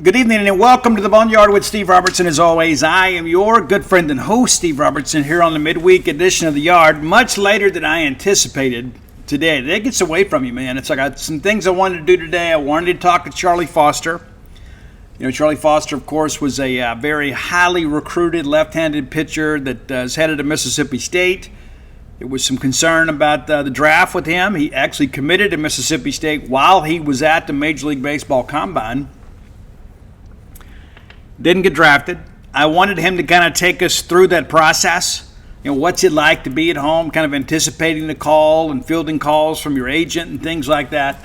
Good evening and welcome to the Boneyard with Steve Robertson. As always, I am your good friend and host, Steve Robertson, here on the midweek edition of the Yard. Much later than I anticipated today. Today gets away from you, man. It's like I got some things I wanted to do today. I wanted to talk to Charlie Foster. You know, Charlie Foster, of course, was a very highly recruited left-handed pitcher that is headed to Mississippi State. There was some concern about the draft with him. He actually committed to Mississippi State while he was at the Major League Baseball Combine. Didn't get drafted. I wanted him to kind of take us through that process. You know, what's it like to be at home, kind of anticipating the call and fielding calls from your agent and things like that.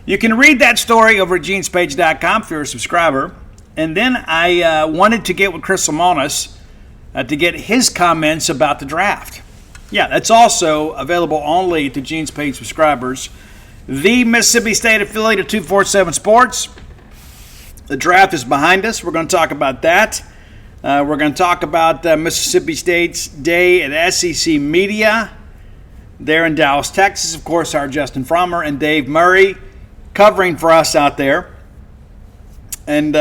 You can read that story over at genespage.com if you're a subscriber. And then I wanted to get with Chris Lamonis to get his comments about the draft. Yeah, that's also available only to Gene's Page subscribers. The Mississippi State affiliate of 247 Sports. The draft is behind us. We're going to talk about that. We're going to talk about Mississippi State's day at SEC Media there in Dallas, Texas. Of course, our Justin Frommer and Dave Murray covering for us out there. And,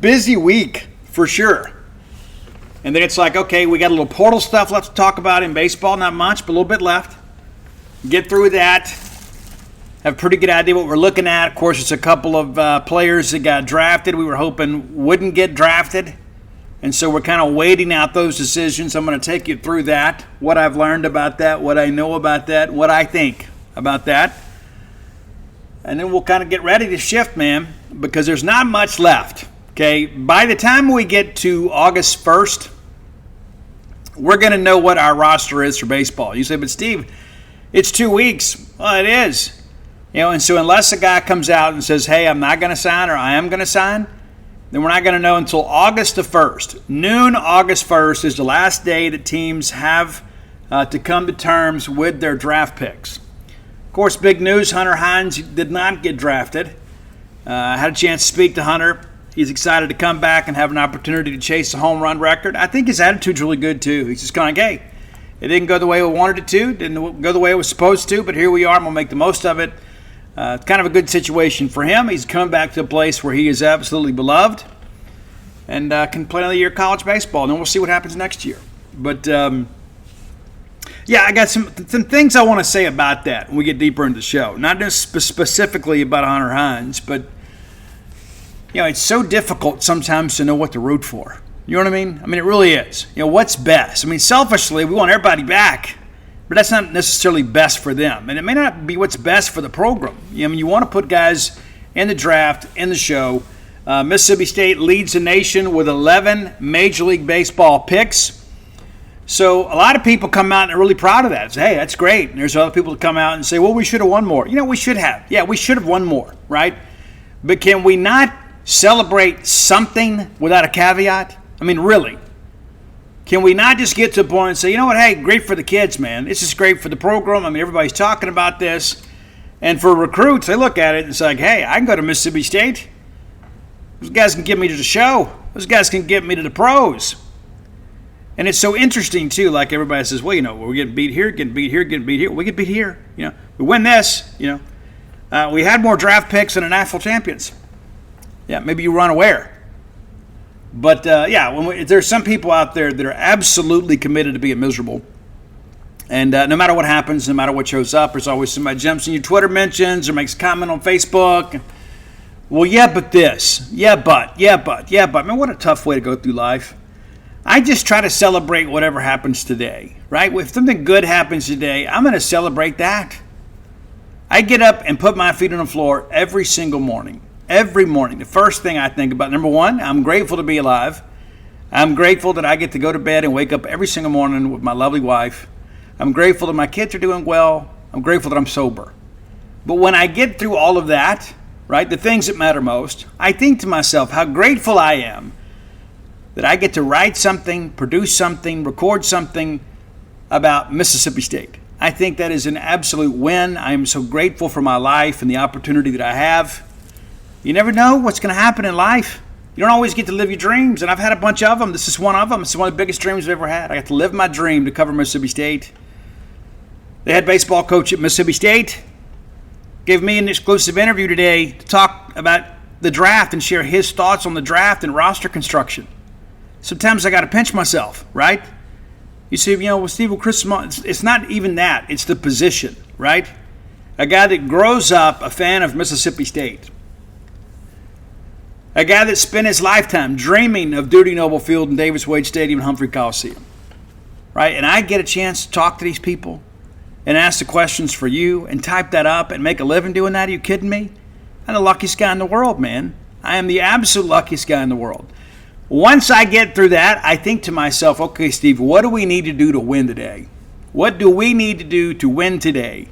busy week for sure. And then it's like, okay, we got a little portal stuff left to talk about in baseball. Not much, but a little bit left. Get through that. Have a pretty good idea what we're looking at. Of course, it's a couple of players that got drafted we were hoping wouldn't get drafted. And so we're kind of waiting out those decisions. I'm going to take you through that, what I've learned about that, what I know about that, what I think about that. And then we'll kind of get ready to shift, man, because there's not much left. Okay, by the time we get to August 1st, we're going to know what our roster is for baseball. You say, but Steve, it's 2 weeks. Well, it is. You know, and so unless a guy comes out and says, hey, I'm not going to sign or I am going to sign, then we're not going to know until August the 1st. Noon August 1st is the last day that teams have to come to terms with their draft picks. Of course, big news, Hunter Hines did not get drafted. I had a chance to speak to Hunter. He's excited to come back and have an opportunity to chase a home run record. I think his attitude's really good, too. He's just kind of like, hey, it didn't go the way we wanted it to, didn't go the way it was supposed to, but here we are, and we'll make the most of it. It's kind of a good situation for him. He's come back to a place where he is absolutely beloved and can play another year of college baseball, and then we'll see what happens next year. But, I got some things I want to say about that when we get deeper into the show. Not just specifically about Hunter Hines, but, you know, it's so difficult sometimes to know what to root for. You know what I mean? I mean, it really is. You know, what's best? I mean, selfishly, we want everybody back, but that's not necessarily best for them. And it may not be what's best for the program. I mean, you want to put guys in the draft, in the show. Mississippi State leads the nation with 11 Major League Baseball picks. So a lot of people come out and are really proud of that. Say, hey, that's great. And there's other people that come out and say, well, we should have won more. You know, we should have. Yeah, we should have won more, right? But can we not celebrate something without a caveat? I mean, really. Can we not just get to a point and say, you know what, hey, great for the kids, man. This is great for the program. I mean, everybody's talking about this. And for recruits, they look at it and it's like, hey, I can go to Mississippi State. Those guys can get me to the show. Those guys can get me to the pros. And it's so interesting, too, like everybody says, well, you know, we're getting beat here, getting beat here, getting beat here. We get beat here. You know, we win this, you know. We had more draft picks than the national champions. Yeah, maybe you were unaware. But, there's some people out there that are absolutely committed to being miserable. And no matter what happens, no matter what shows up, there's always somebody jumps in your Twitter mentions or makes a comment on Facebook. Well, yeah, but this. Yeah, but. I mean, what a tough way to go through life. I just try to celebrate whatever happens today, right? If something good happens today, I'm going to celebrate that. I get up and put my feet on the floor every single morning. Every morning, the first thing I think about, number one, I'm grateful to be alive. I'm grateful that I get to go to bed and wake up every single morning with my lovely wife. I'm grateful that my kids are doing well. I'm grateful that I'm sober. But when I get through all of that, right, the things that matter most, I think to myself how grateful I am that I get to write something, produce something, record something about Mississippi State. I think that is an absolute win. I am so grateful for my life and the opportunity that I have. You never know what's going to happen in life. You don't always get to live your dreams, and I've had a bunch of them. This is one of them. It's one of the biggest dreams I've ever had. I got to live my dream to cover Mississippi State. The head baseball coach at Mississippi State gave me an exclusive interview today to talk about the draft and share his thoughts on the draft and roster construction. Sometimes I got to pinch myself, right? You see, with Steve Chris, it's not even that. It's the position, right? A guy that grows up a fan of Mississippi State. A guy that spent his lifetime dreaming of Dudy Noble Field and Davis Wade Stadium and Humphrey Coliseum, right? And I get a chance to talk to these people and ask the questions for you and type that up and make a living doing that. Are you kidding me? I'm the luckiest guy in the world, man. I am the absolute luckiest guy in the world. Once I get through that, I think to myself, okay, Steve, what do we need to do to win today? What do we need to do to win today?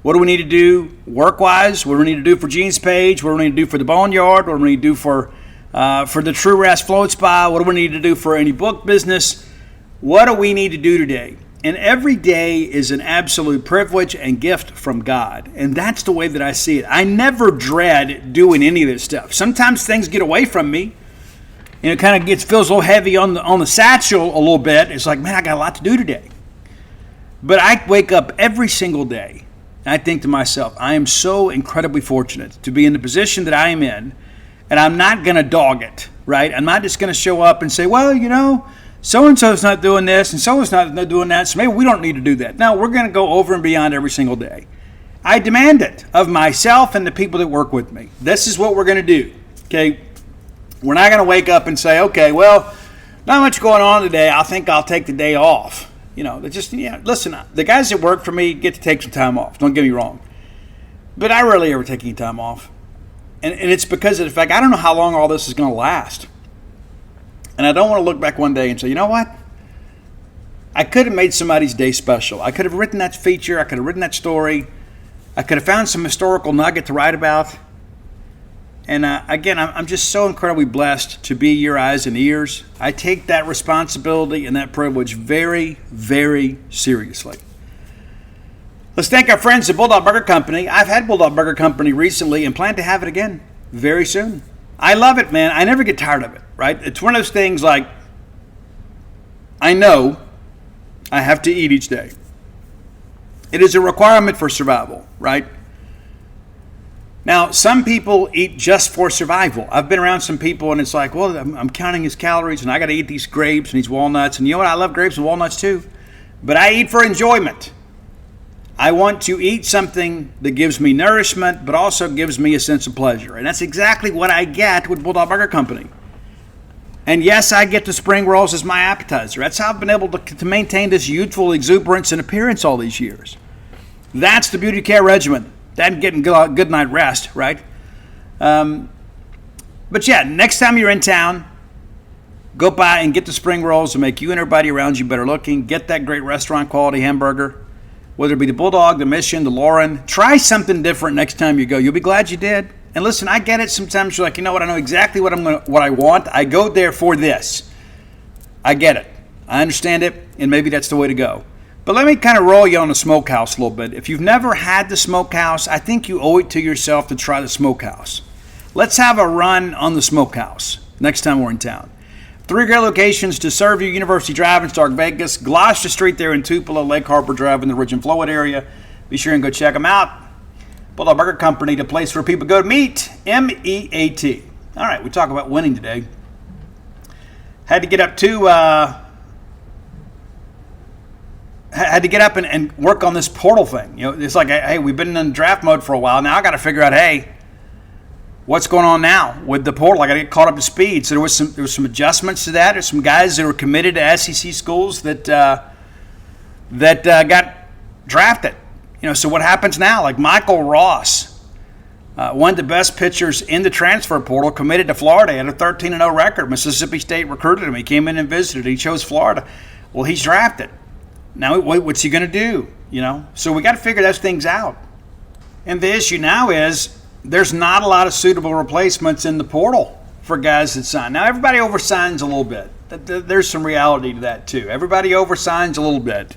What do we need to do work-wise? What do we need to do for Gene's Page? What do we need to do for the Boneyard? What do we need to do for the True Rest Float Spa? What do we need to do for any book business? What do we need to do today? And every day is an absolute privilege and gift from God. And that's the way that I see it. I never dread doing any of this stuff. Sometimes things get away from me. And it kind of feels a little heavy on the satchel a little bit. It's like, man, I got a lot to do today. But I wake up every single day and I think to myself, I am so incredibly fortunate to be in the position that I am in, and I'm not going to dog it, right? I'm not just going to show up and say, well, so-and-so's not doing this and so-and-so's not doing that, so maybe we don't need to do that. No, we're going to go over and beyond every single day. I demand it of myself and the people that work with me. This is what we're going to do, okay? We're not going to wake up and say, okay, well, not much going on today. I think I'll take the day off. Listen, the guys that work for me get to take some time off. Don't get me wrong. But I rarely ever take any time off. And it's because of the fact I don't know how long all this is going to last. And I don't want to look back one day and say, you know what? I could have made somebody's day special. I could have written that feature. I could have written that story. I could have found some historical nugget to write about. And again, I'm just so incredibly blessed to be your eyes and ears. I take that responsibility and that privilege very, very seriously. Let's thank our friends at Bulldog Burger Company. I've had Bulldog Burger Company recently and plan to have it again very soon. I love it, man. I never get tired of it, right? It's one of those things like, I know I have to eat each day. It is a requirement for survival, right? Now, some people eat just for survival. I've been around some people and it's like, well, I'm counting his calories and I got to eat these grapes and these walnuts. And you know what? I love grapes and walnuts too. But I eat for enjoyment. I want to eat something that gives me nourishment, but also gives me a sense of pleasure. And that's exactly what I get with Bulldog Burger Company. And yes, I get the spring rolls as my appetizer. That's how I've been able to maintain this youthful exuberance and appearance all these years. That's the beauty care regimen. That getting good night rest, right? But yeah, next time you're in town, go by and get the spring rolls to make you and everybody around you better looking. Get that great restaurant quality hamburger. Whether it be the Bulldog, the Mission, the Lauren. Try something different next time you go. You'll be glad you did. And listen, I get it. Sometimes you're like, you know what? I know exactly what I want. I go there for this. I get it. I understand it, and maybe that's the way to go. But let me kind of roll you on the smokehouse a little bit. If you've never had the smokehouse, I think you owe it to yourself to try the smokehouse. Let's have a run on the smokehouse next time we're in town. 3 great locations to serve you: University Drive in Stark Vegas, Gloucester Street there in Tupelo, Lake Harbor Drive in the Ridge and Flowood area. Be sure and go check them out. Bulldog Burger Company, the place where people go to meet, M-E-A-T. All right, we talk about winning today. Had to get up and work on this portal thing. It's like, hey, we've been in draft mode for a while. Now I got to figure out, hey, what's going on now with the portal? I got to get caught up to speed. So there was some adjustments to that. There's some guys that were committed to SEC schools that got drafted. So what happens now? Like Michael Ross, one of the best pitchers in the transfer portal, committed to Florida. He had a 13-0 record. Mississippi State recruited him. He came in and visited. He chose Florida. Well, he's drafted. Now, what's he going to do? So we got to figure those things out. And the issue now is there's not a lot of suitable replacements in the portal for guys that sign. Now, everybody oversigns a little bit. There's some reality to that, too. Everybody oversigns a little bit.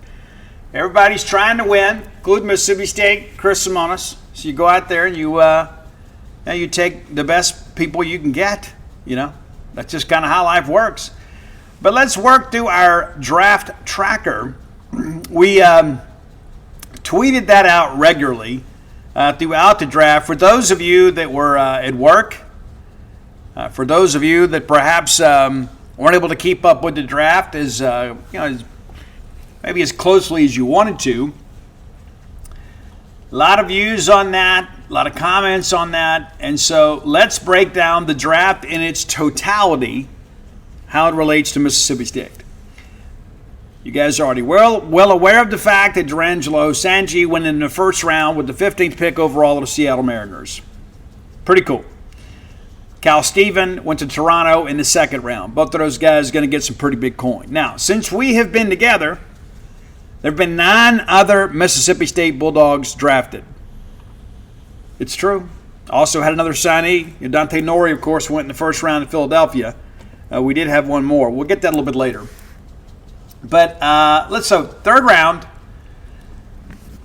Everybody's trying to win, including Mississippi State, Chris Simonis. So you go out there and you take the best people you can get. That's just kind of how life works. But let's work through our draft tracker. We tweeted that out regularly throughout the draft. For those of you that were at work For those of you that perhaps weren't able to keep up with the draft as maybe as closely as you wanted to, a lot of views on that, a lot of comments on that, and so let's break down the draft in its totality, how it relates to Mississippi State. You guys are already well aware of the fact that D'Angelo Sanji went in the first round with the 15th pick overall of the Seattle Mariners. Pretty cool. Cal Steven went to Toronto in the second round. Both of those guys are going to get some pretty big coin. Now, since we have been together, there have been 9 other Mississippi State Bulldogs drafted. It's true. Also had another signee. Dante Nori, of course, went in the first round in Philadelphia. We did have one more. We'll get that a little bit later. But third round,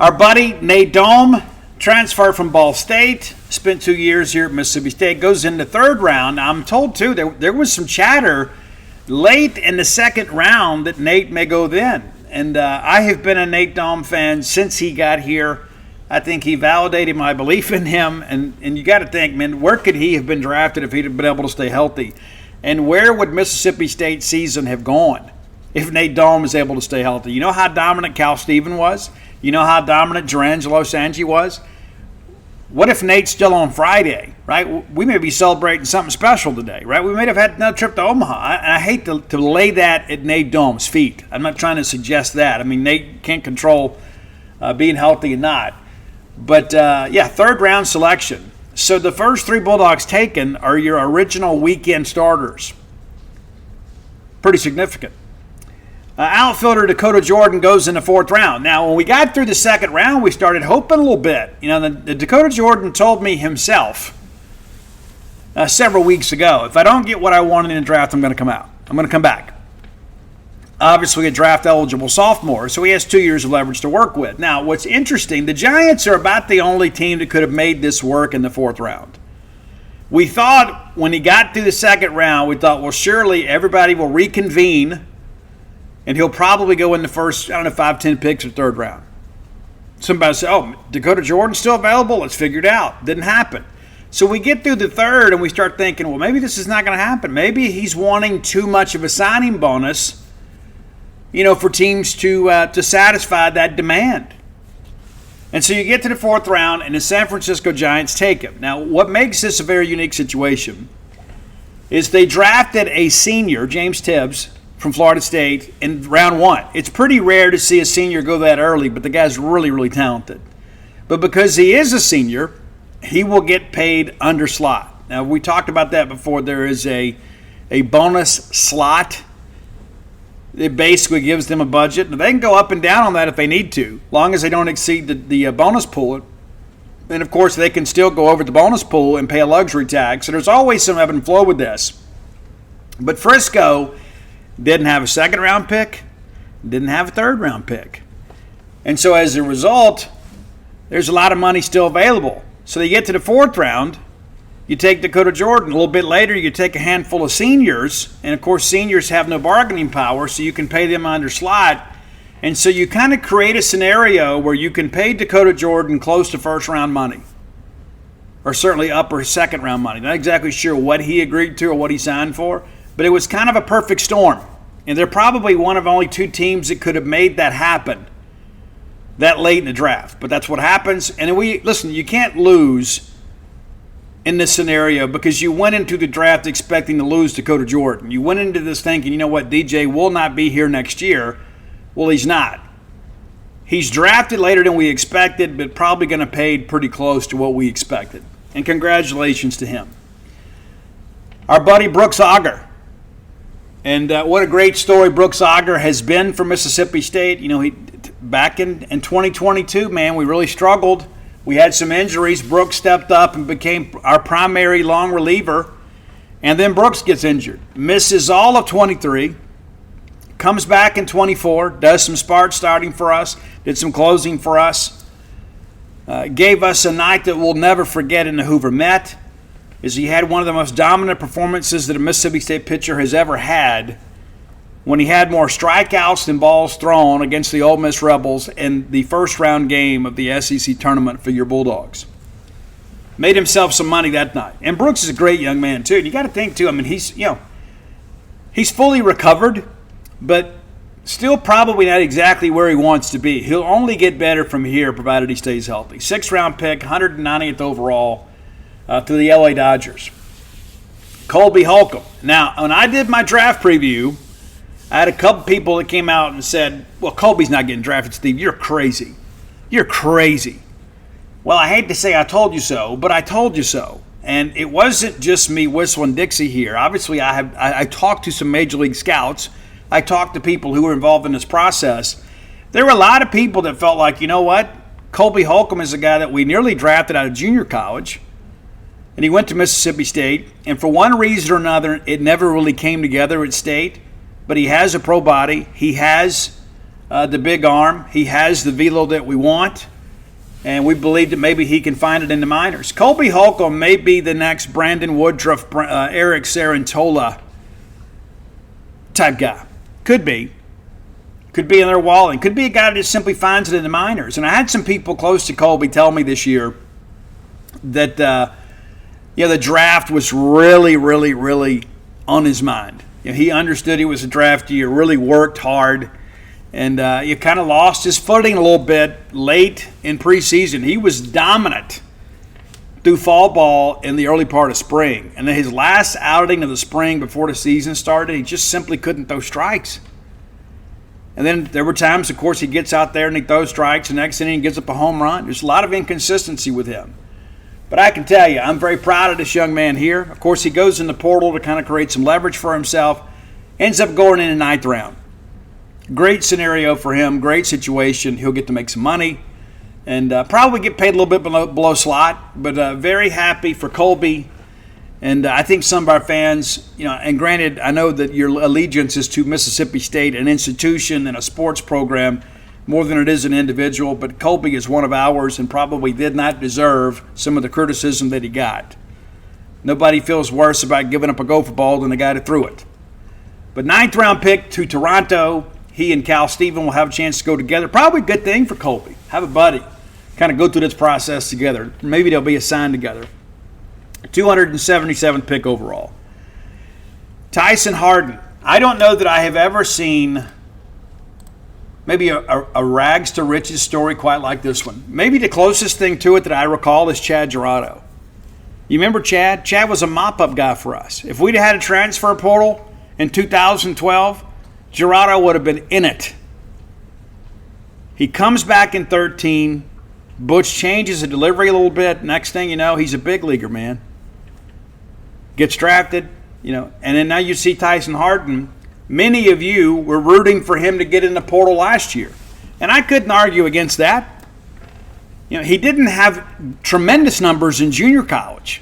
our buddy Nate Dome, transferred from Ball State, spent 2 years here at Mississippi State, goes in the third round. Now, I'm told, too, there was some chatter late in the second round that Nate may go then. And I have been a Nate Dome fan since he got here. I think he validated my belief in him. And you got to think, man, where could he have been drafted if he'd have been able to stay healthy? And where would Mississippi State's season have gone if Nate Dome was able to stay healthy? You know how dominant Cal Steven was? You know how dominant D'Angelo Sanji was? What if Nate's still on Friday, right? We may be celebrating something special today, right? We may have had another trip to Omaha. And I hate to lay that at Nate Dome's feet. I'm not trying to suggest that. I mean, Nate can't control being healthy or not. But, third round selection. So the first 3 Bulldogs taken are your original weekend starters. Pretty significant. Outfielder Dakota Jordan goes in the 4th round. Now, when we got through the second round, we started hoping a little bit. You know, the Dakota Jordan told me himself several weeks ago, if I don't get what I wanted in the draft, I'm going to come out. I'm going to come back. Obviously, a draft-eligible sophomore, so he has 2 years of leverage to work with. Now, what's interesting, the Giants are about the only team that could have made this work in the 4th round. We thought when he got through the second round, we thought, well, surely everybody will reconvene and he'll probably go in the first, 5, 10 picks or 3rd round. Somebody said, oh, Dakota Jordan's still available? Let's figure it out. Didn't happen. So we get through the 3rd and we start thinking, well, maybe this is not going to happen. Maybe he's wanting too much of a signing bonus, for teams to satisfy that demand. And so you get to the 4th round and the San Francisco Giants take him. Now, what makes this a very unique situation is they drafted a senior, James Tibbs, from Florida State in round 1. It's pretty rare to see a senior go that early, but the guy's really, really talented. But because he is a senior, he will get paid under slot. Now, we talked about that before. There is a bonus slot. It basically gives them a budget. Now, they can go up and down on that if they need to, as long as they don't exceed the bonus pool. And, of course, they can still go over the bonus pool and pay a luxury tax. So there's always some ebb and flow with this. But Frisco didn't have a 2nd-round pick, didn't have a 3rd-round pick. And so as a result, there's a lot of money still available. So you get to the 4th round, you take Dakota Jordan. A little bit later, you take a handful of seniors. And, of course, seniors have no bargaining power, so you can pay them under slot. And so you kind of create a scenario where you can pay Dakota Jordan close to 1st-round money, or certainly upper 2nd-round money. Not exactly sure what he agreed to or what he signed for, but it was kind of a perfect storm. And they're probably one of only 2 teams that could have made that happen that late in the draft. But that's what happens. And you can't lose in this scenario because you went into the draft expecting to lose Dakota Jordan. You went into this thinking, you know what, DJ will not be here next year. Well, he's not. He's drafted later than we expected, but probably going to pay pretty close to what we expected. And congratulations to him. Our buddy Brooks Auger. And what a great story Brooks Auger has been for Mississippi State. Back in 2022, man, we really struggled. We had some injuries. Brooks stepped up and became our primary long reliever. And then Brooks gets injured. Misses all of 23. Comes back in 24. Does some starting for us. Did some closing for us. Gave us a night that we'll never forget in the Hoover Met. Is he had one of the most dominant performances that a Mississippi State pitcher has ever had when he had more strikeouts than balls thrown against the Ole Miss Rebels in the 1st-round game of the SEC tournament for your Bulldogs. Made himself some money that night. And Brooks is a great young man, too. And you got to think, too, I mean, he's fully recovered, but still probably not exactly where he wants to be. He'll only get better from here, provided he stays healthy. 6th-round pick, 190th overall to the LA Dodgers. Colby Holcomb. Now, when I did my draft preview, I had a couple people that came out and said, well, Colby's not getting drafted, Steve. You're crazy. You're crazy. Well, I hate to say I told you so, but I told you so. And it wasn't just me whistling Dixie here. Obviously, I talked to some Major League scouts. I talked to people who were involved in this process. There were a lot of people that felt like, you know what? Colby Holcomb is a guy that we nearly drafted out of junior college. And he went to Mississippi State. And for one reason or another, it never really came together at State. But he has a pro body. He has the big arm. He has the velo that we want. And we believe that maybe he can find it in the minors. Colby Holcomb may be the next Brandon Woodruff, Eric Sarantola type guy. Could be. Could be in their wallet. Could be a guy that just simply finds it in the minors. And I had some people close to Colby tell me this year that the draft was really, really, really on his mind. He understood he was a draft year, really worked hard. And he kind of lost his footing a little bit late in preseason. He was dominant through fall ball in the early part of spring. And then his last outing of the spring before the season started, he just simply couldn't throw strikes. And then there were times, of course, he gets out there and he throws strikes. The next inning he gets up a home run. There's a lot of inconsistency with him. But I can tell you, I'm very proud of this young man here. Of course, he goes in the portal to kind of create some leverage for himself. Ends up going in the 9th round. Great scenario for him, great situation. He'll get to make some money and probably get paid a little bit below slot, but very happy for Colby. And I think some of our fans, and granted, I know that your allegiance is to Mississippi State, an institution and a sports program, more than it is an individual, but Colby is one of ours and probably did not deserve some of the criticism that he got. Nobody feels worse about giving up a gopher ball than the guy that threw it. But 9th round pick to Toronto. He and Cal Steven will have a chance to go together. Probably a good thing for Colby. Have a buddy. Kind of go through this process together. Maybe they'll be assigned together. 277th pick overall. Tyson Harden. I don't know that I have ever seen maybe a rags to riches story quite like this one. Maybe the closest thing to it that I recall is Chad Gerardo. You remember Chad? Chad was a mop-up guy for us. If we'd had a transfer portal in 2012, Gerardo would have been in it. He comes back in 13. Butch changes the delivery a little bit. Next thing you know, he's a big leaguer, man. Gets drafted, and then now you see Tyson Harden. Many of you were rooting for him to get in the portal last year. And I couldn't argue against that. He didn't have tremendous numbers in junior college.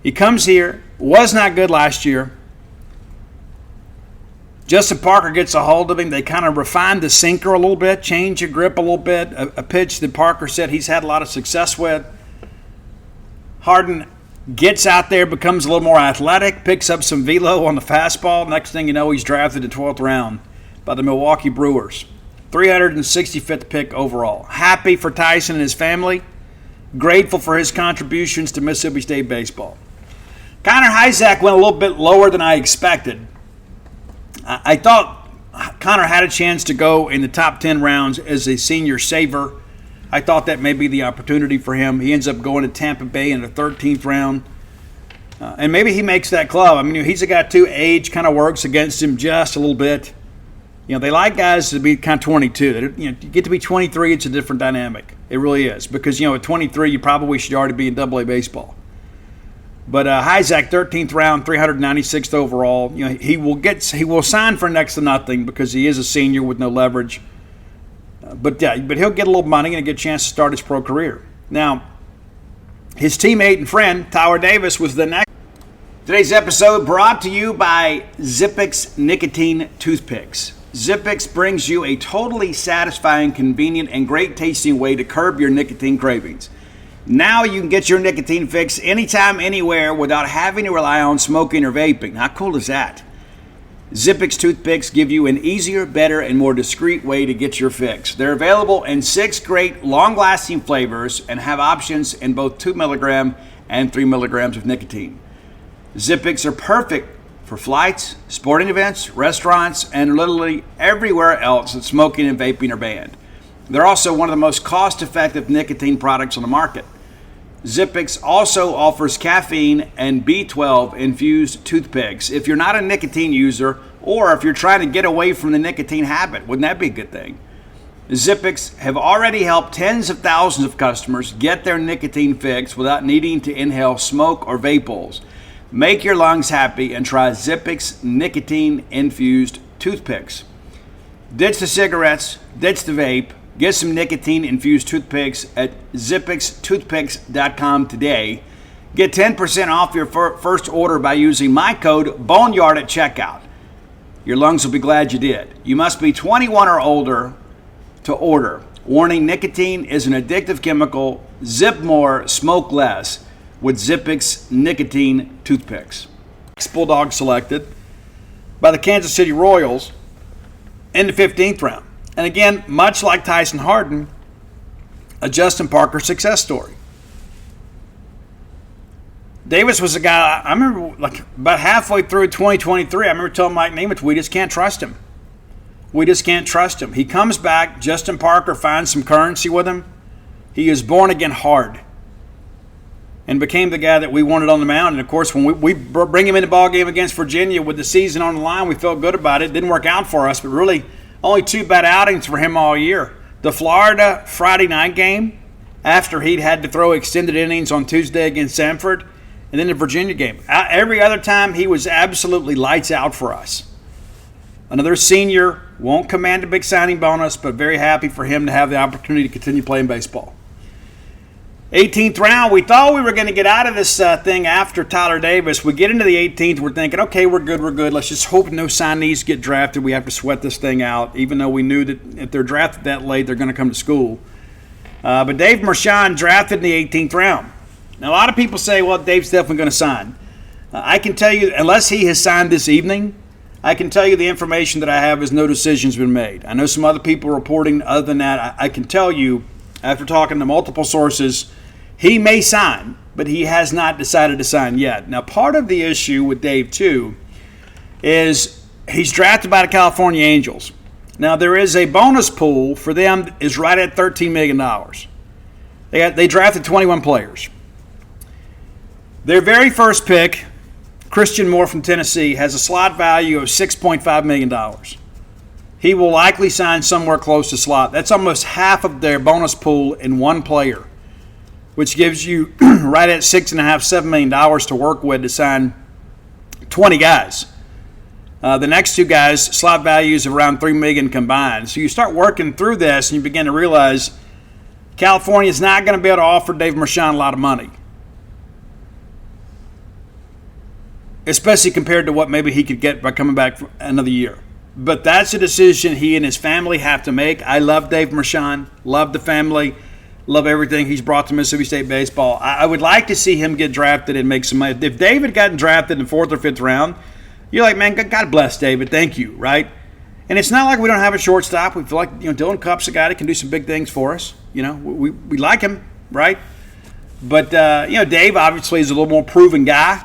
He comes here, was not good last year. Justin Parker gets a hold of him. They kind of refined the sinker a little bit, changed the grip a little bit, a pitch that Parker said he's had a lot of success with. Harden gets out there, becomes a little more athletic, picks up some velo on the fastball. Next thing you know, he's drafted in the 12th round by the Milwaukee Brewers. 365th pick overall. Happy for Tyson and his family. Grateful for his contributions to Mississippi State baseball. Connor Hyzak went a little bit lower than I expected. I thought Connor had a chance to go in the top 10 rounds as a senior saver. I thought that may be the opportunity for him. He ends up going to Tampa Bay in the 13th round. And maybe he makes that club. I mean, he's a guy too. Age kind of works against him just a little bit. They like guys to be kind of 22. You get to be 23, it's a different dynamic. It really is. Because, at 23, you probably should already be in AA baseball. But Hyzak, 13th round, 396th overall. He will sign for next to nothing because he is a senior with no leverage. But he'll get a little money and get a chance to start his pro career. Now, his teammate and friend Tyler Davis was the next. Today's episode brought to you by Zippix Nicotine Toothpicks. Zippix brings you a totally satisfying, convenient, and great tasting way to curb your nicotine cravings. Now you can get your nicotine fix anytime, anywhere without having to rely on smoking or vaping. How cool is that? Zippix toothpicks give you an easier, better, and more discreet way to get your fix. They're available in 6 great, long-lasting flavors and have options in both 2 milligram and 3 milligrams of nicotine. Zippix are perfect for flights, sporting events, restaurants, and literally everywhere else that smoking and vaping are banned. They're also one of the most cost-effective nicotine products on the market. Zippix also offers caffeine and B12 infused toothpicks. If you're not a nicotine user, or if you're trying to get away from the nicotine habit, wouldn't that be a good thing? Zippix have already helped tens of thousands of customers get their nicotine fix without needing to inhale smoke or vape bowls. Make your lungs happy and try Zippix nicotine infused toothpicks. Ditch the cigarettes, ditch the vape. Get some nicotine-infused toothpicks at zippixtoothpicks.com today. Get 10% off your first order by using my code BONEYARD at checkout. Your lungs will be glad you did. You must be 21 or older to order. Warning, nicotine is an addictive chemical. Zip more, smoke less with Zippix nicotine toothpicks. Bulldog selected by the Kansas City Royals in the 15th round. And again, much like Tyson Harden, a Justin Parker success story. Davis was a guy, I remember like about halfway through 2023, I remember telling Mike Nemeth, we just can't trust him. We just can't trust him. He comes back, Justin Parker finds some currency with him. He is born again hard and became the guy that we wanted on the mound. And, of course, when we bring him in the ball game against Virginia with the season on the line, we felt good about it. Didn't work out for us, but really only 2 bad outings for him all year. The Florida Friday night game, after he'd had to throw extended innings on Tuesday against Sanford, and then the Virginia game. Every other time, he was absolutely lights out for us. Another senior, won't command a big signing bonus, but very happy for him to have the opportunity to continue playing baseball. 18th round, we thought we were going to get out of this thing after Tyler Davis. We get into the 18th, we're thinking, okay, we're good. Let's just hope no signees get drafted. We have to sweat this thing out, even though we knew that if they're drafted that late, they're going to come to school. But Dave Mershon drafted in the 18th round. Now, a lot of people say, well, Dave's definitely going to sign. I can tell you, unless he has signed this evening, I can tell you the information that I have is no decision's been made. I know some other people reporting. Other than that, I can tell you, after talking to multiple sources, he may sign, but he has not decided to sign yet. Now, part of the issue with Dave, too, is he's drafted by the California Angels. Now, there is a bonus pool for them that is right at $13 million. They drafted 21 players. Their very first pick, Christian Moore from Tennessee, has a slot value of $6.5 million. He will likely sign somewhere close to slot. That's almost half of their bonus pool in one player, which gives you right at $6.5–7 million to work with to sign 20 guys. The next 2 guys, slot values of around $3 million combined. So you start working through this and you begin to realize California is not going to be able to offer Dave Mershon a lot of money, especially compared to what maybe he could get by coming back for another year. But that's a decision he and his family have to make. I love Dave Mershon, love the family, love everything he's brought to Mississippi State baseball. I would like to see him get drafted and make some money. If David had gotten drafted in the 4th or 5th round, you're like, man, God bless David. Thank you, right? And it's not like we don't have a shortstop. We feel like Dylan Cupp's a guy that can do some big things for us. We like him, right? But Dave obviously is a little more proven guy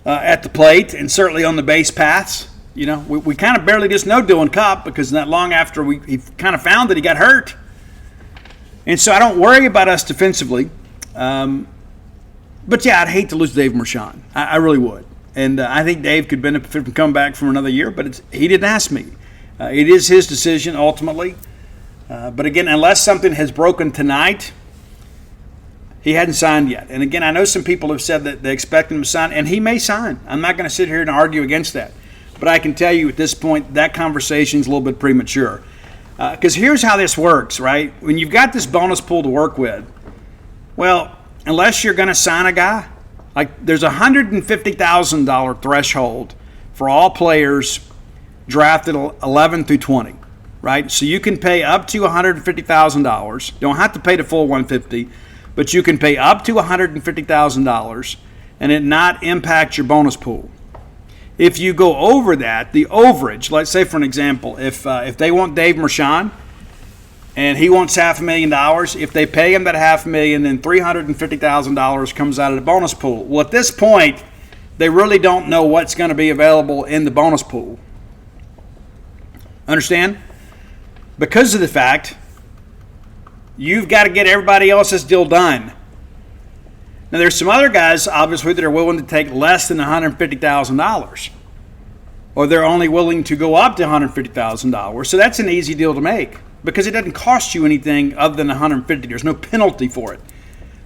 at the plate and certainly on the base paths. We kind of barely just know Dylan Cupp because not long after he kind of found that he got hurt. And so I don't worry about us defensively. But, yeah, I'd hate to lose Dave Mershon. I really would. And I think Dave could benefit from coming back from another year, but he didn't ask me. It is his decision ultimately. But, again, unless something has broken tonight, he hadn't signed yet. And, again, I know some people have said that they expect him to sign, and he may sign. I'm not going to sit here and argue against that. But I can tell you at this point that conversation is a little bit premature. Because here's how this works, right? When you've got this bonus pool to work with, well, unless you're going to sign a guy, like there's a $150,000 threshold for all players drafted 11 through 20, right? So you can pay up to $150,000. You don't have to pay the full $150,000, but you can pay up to $150,000 and it not impact your bonus pool. If you go over that, the overage, let's say for an example, if they want Dave Mershon and he wants $500,000, if they pay him that $500,000, then $350,000 comes out of the bonus pool. Well, at this point, they really don't know what's going to be available in the bonus pool. Understand? Because of the fact you've got to get everybody else's deal done. Now, there's some other guys, obviously, that are willing to take less than $150,000. Or they're only willing to go up to $150,000. So that's an easy deal to make because it doesn't cost you anything other than $150,000. There's no penalty for it.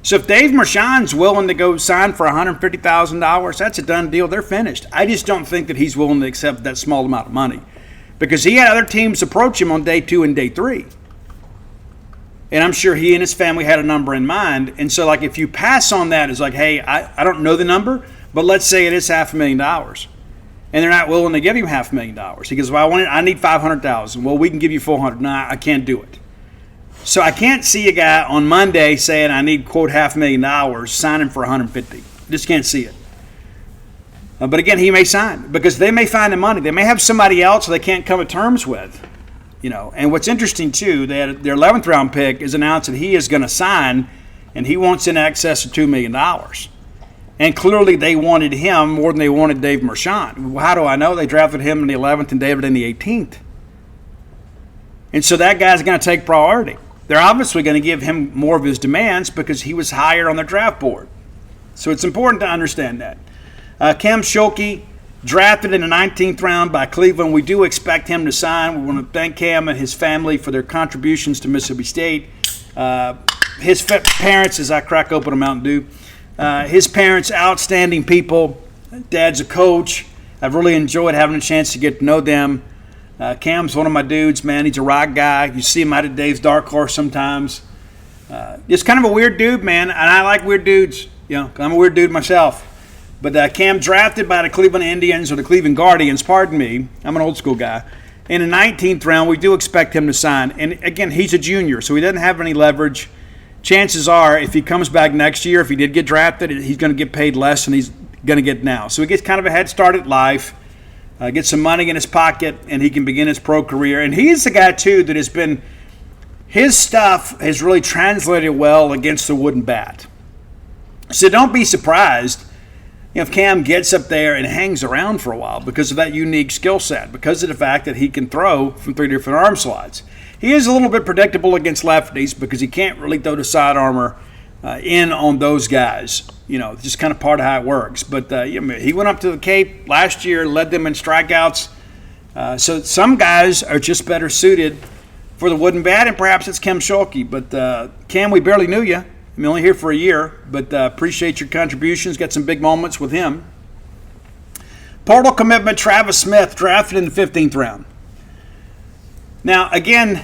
So if Dave Mershon's willing to go sign for $150,000, that's a done deal. They're finished. I just don't think that he's willing to accept that small amount of money because he had other teams approach him on day 2 and day 3. And I'm sure he and his family had a number in mind. And so, like, if you pass on that, it's like, hey, I don't know the number, but let's say it is $500,000. And they're not willing to give him $500,000. He goes, well, I need $500,000. Well, we can give you $400,000. No, I can't do it. So I can't see a guy on Monday saying I need, quote, $500,000, signing for $150,000. Just can't see it. But again, he may sign because they may find the money. They may have somebody else they can't come to terms with. And what's interesting, too, that their 11th round pick is announced that he is going to sign, and he wants in excess of $2 million. And clearly they wanted him more than they wanted Dave Mershon. How do I know? They drafted him in the 11th and David in the 18th. And so that guy's going to take priority. They're obviously going to give him more of his demands because he was higher on their draft board. So it's important to understand that. Cam Schielke, drafted in the 19th round by Cleveland. We do expect him to sign. We want to thank Cam and his family for their contributions to Mississippi State. His parents, as I crack open a Mountain Dew, his parents, outstanding people. Dad's a coach. I've really enjoyed having a chance to get to know them. Cam's one of my dudes, man. He's a rock guy. You see him out at Dave's Dark Horse sometimes. Just kind of a weird dude, man, and I like weird dudes. I'm a weird dude myself. But Cam drafted by the Cleveland Indians, or the Cleveland Guardians, pardon me. I'm an old school guy. In the 19th round, we do expect him to sign. And again, he's a junior, so he doesn't have any leverage. Chances are, if he comes back next year, if he did get drafted, he's going to get paid less than he's going to get now. So he gets kind of a head start at life, gets some money in his pocket, and he can begin his pro career. And he's the guy, too, that has been – his stuff has really translated well against the wooden bat. So don't be surprised if Cam gets up there and hangs around for a while because of that unique skill set, because of the fact that he can throw from 3 different arm slides. He is a little bit predictable against lefties because he can't really throw the side armor in on those guys. Just kind of part of how it works. But he went up to the Cape last year, led them in strikeouts. So some guys are just better suited for the wooden bat, and perhaps it's Cam Schielke. But Cam, we barely knew you. I'm only here for a year, but appreciate your contributions. Got some big moments with him. Portal commitment, Travis Smith, drafted in the 15th round. Now, again,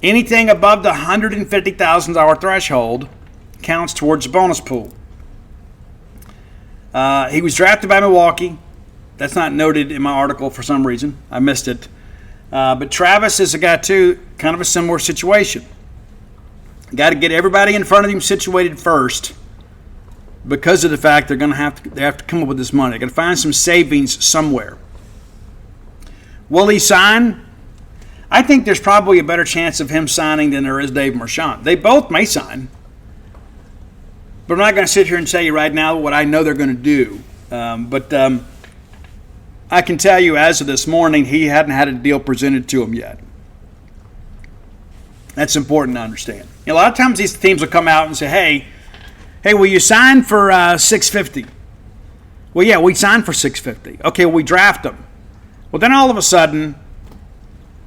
anything above the $150,000 threshold counts towards the bonus pool. He was drafted by Milwaukee. That's not noted in my article for some reason. I missed it. But Travis is a guy, too, kind of a similar situation. Got to get everybody in front of him situated first because of the fact they have to come up with this money. They got to find some savings somewhere. Will he sign? I think there's probably a better chance of him signing than there is Dave Mershon. They both may sign, but I'm not going to sit here and tell you right now what I know they're going to do. But I can tell you as of this morning, he hadn't had a deal presented to him yet. That's important to understand. A lot of times these teams will come out and say, hey, will you sign for $650? Well, yeah, we signed for $650. Okay, we draft them. Well, then all of a sudden,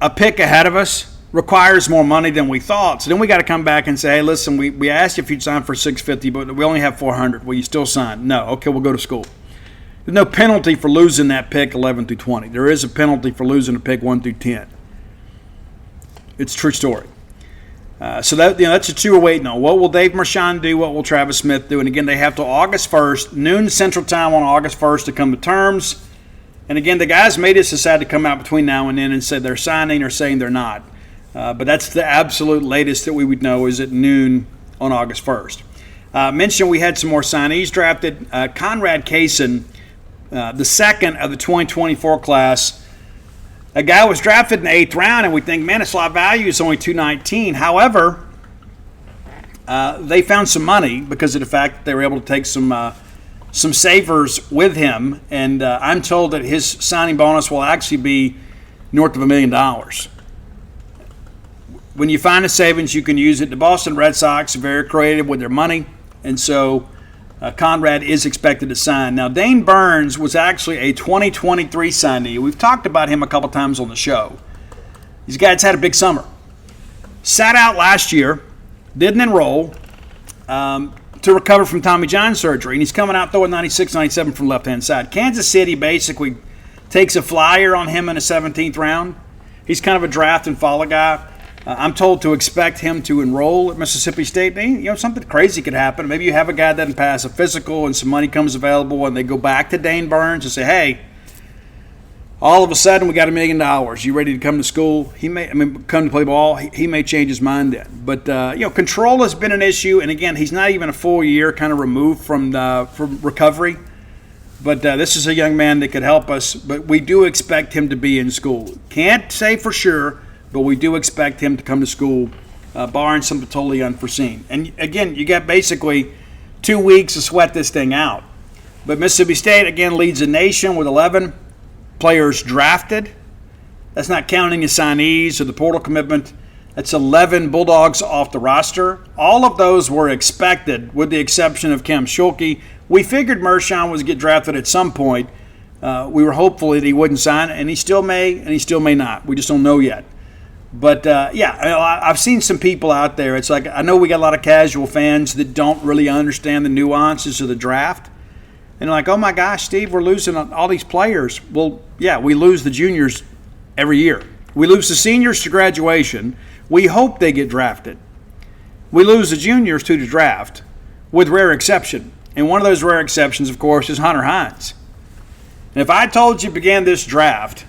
a pick ahead of us requires more money than we thought. So then we got to come back and say, hey, listen, we asked you if you'd sign for $650, but we only have $400. Will you still sign? No. Okay, we'll go to school. There's no penalty for losing that pick 11 through 20. There is a penalty for losing a pick 1 through 10. It's a true story. So that's what we're waiting on. What will Dave Mershon do? What will Travis Smith do? And again, they have till August 1st, noon Central Time on August 1st to come to terms. And again, the guys may just decide to come out between now and then and say they're signing or saying they're not. But that's the absolute latest that we would know is at noon on August 1st. Mentioned we had some more signees drafted. Conrad Kaysen the second of the 2024 class. A guy was drafted in the 8th round, and we think, man, his lot value is only $219. However, they found some money because of the fact that they were able to take some savers with him, and I'm told that his signing bonus will actually be north of $1 million. When you find a savings, you can use it. The Boston Red Sox are very creative with their money, and so Conrad is expected to sign. Now, Dane Burns was actually a 2023 signee. We've talked about him a couple times on the show. These guys had a big summer. Sat out last year, didn't enroll to recover from Tommy John surgery, and he's coming out throwing 96, 97 from the left-hand side. Kansas City basically takes a flyer on him in the 17th round. He's kind of a draft and follow guy. I'm told to expect him to enroll at Mississippi State. Something crazy could happen. Maybe you have a guy that doesn't pass a physical and some money comes available, and they go back to Dane Burns and say, hey, all of a sudden we got $1 million. You ready to come to school? Come to play ball. He may change his mind then. But control has been an issue, and again, he's not even a full year kind of removed from recovery. But this is a young man that could help us. But we do expect him to be in school. Can't say for sure, but we do expect him to come to school, barring something totally unforeseen. And again, you got basically 2 weeks to sweat this thing out. But Mississippi State, again, leads the nation with 11 players drafted. That's not counting the signees or the portal commitment. That's 11 Bulldogs off the roster. All of those were expected, with the exception of Cam Schulke. We figured Mershon was get drafted at some point. We were hopeful that he wouldn't sign, and he still may, and he still may not. We just don't know yet. But, I've seen some people out there. It's like, I know we got a lot of casual fans that don't really understand the nuances of the draft. And like, oh my gosh, Steve, we're losing all these players. Well, yeah, we lose the juniors every year. We lose the seniors to graduation. We hope they get drafted. We lose the juniors to the draft, with rare exception. And one of those rare exceptions, of course, is Hunter Hines. And if I told you began this draft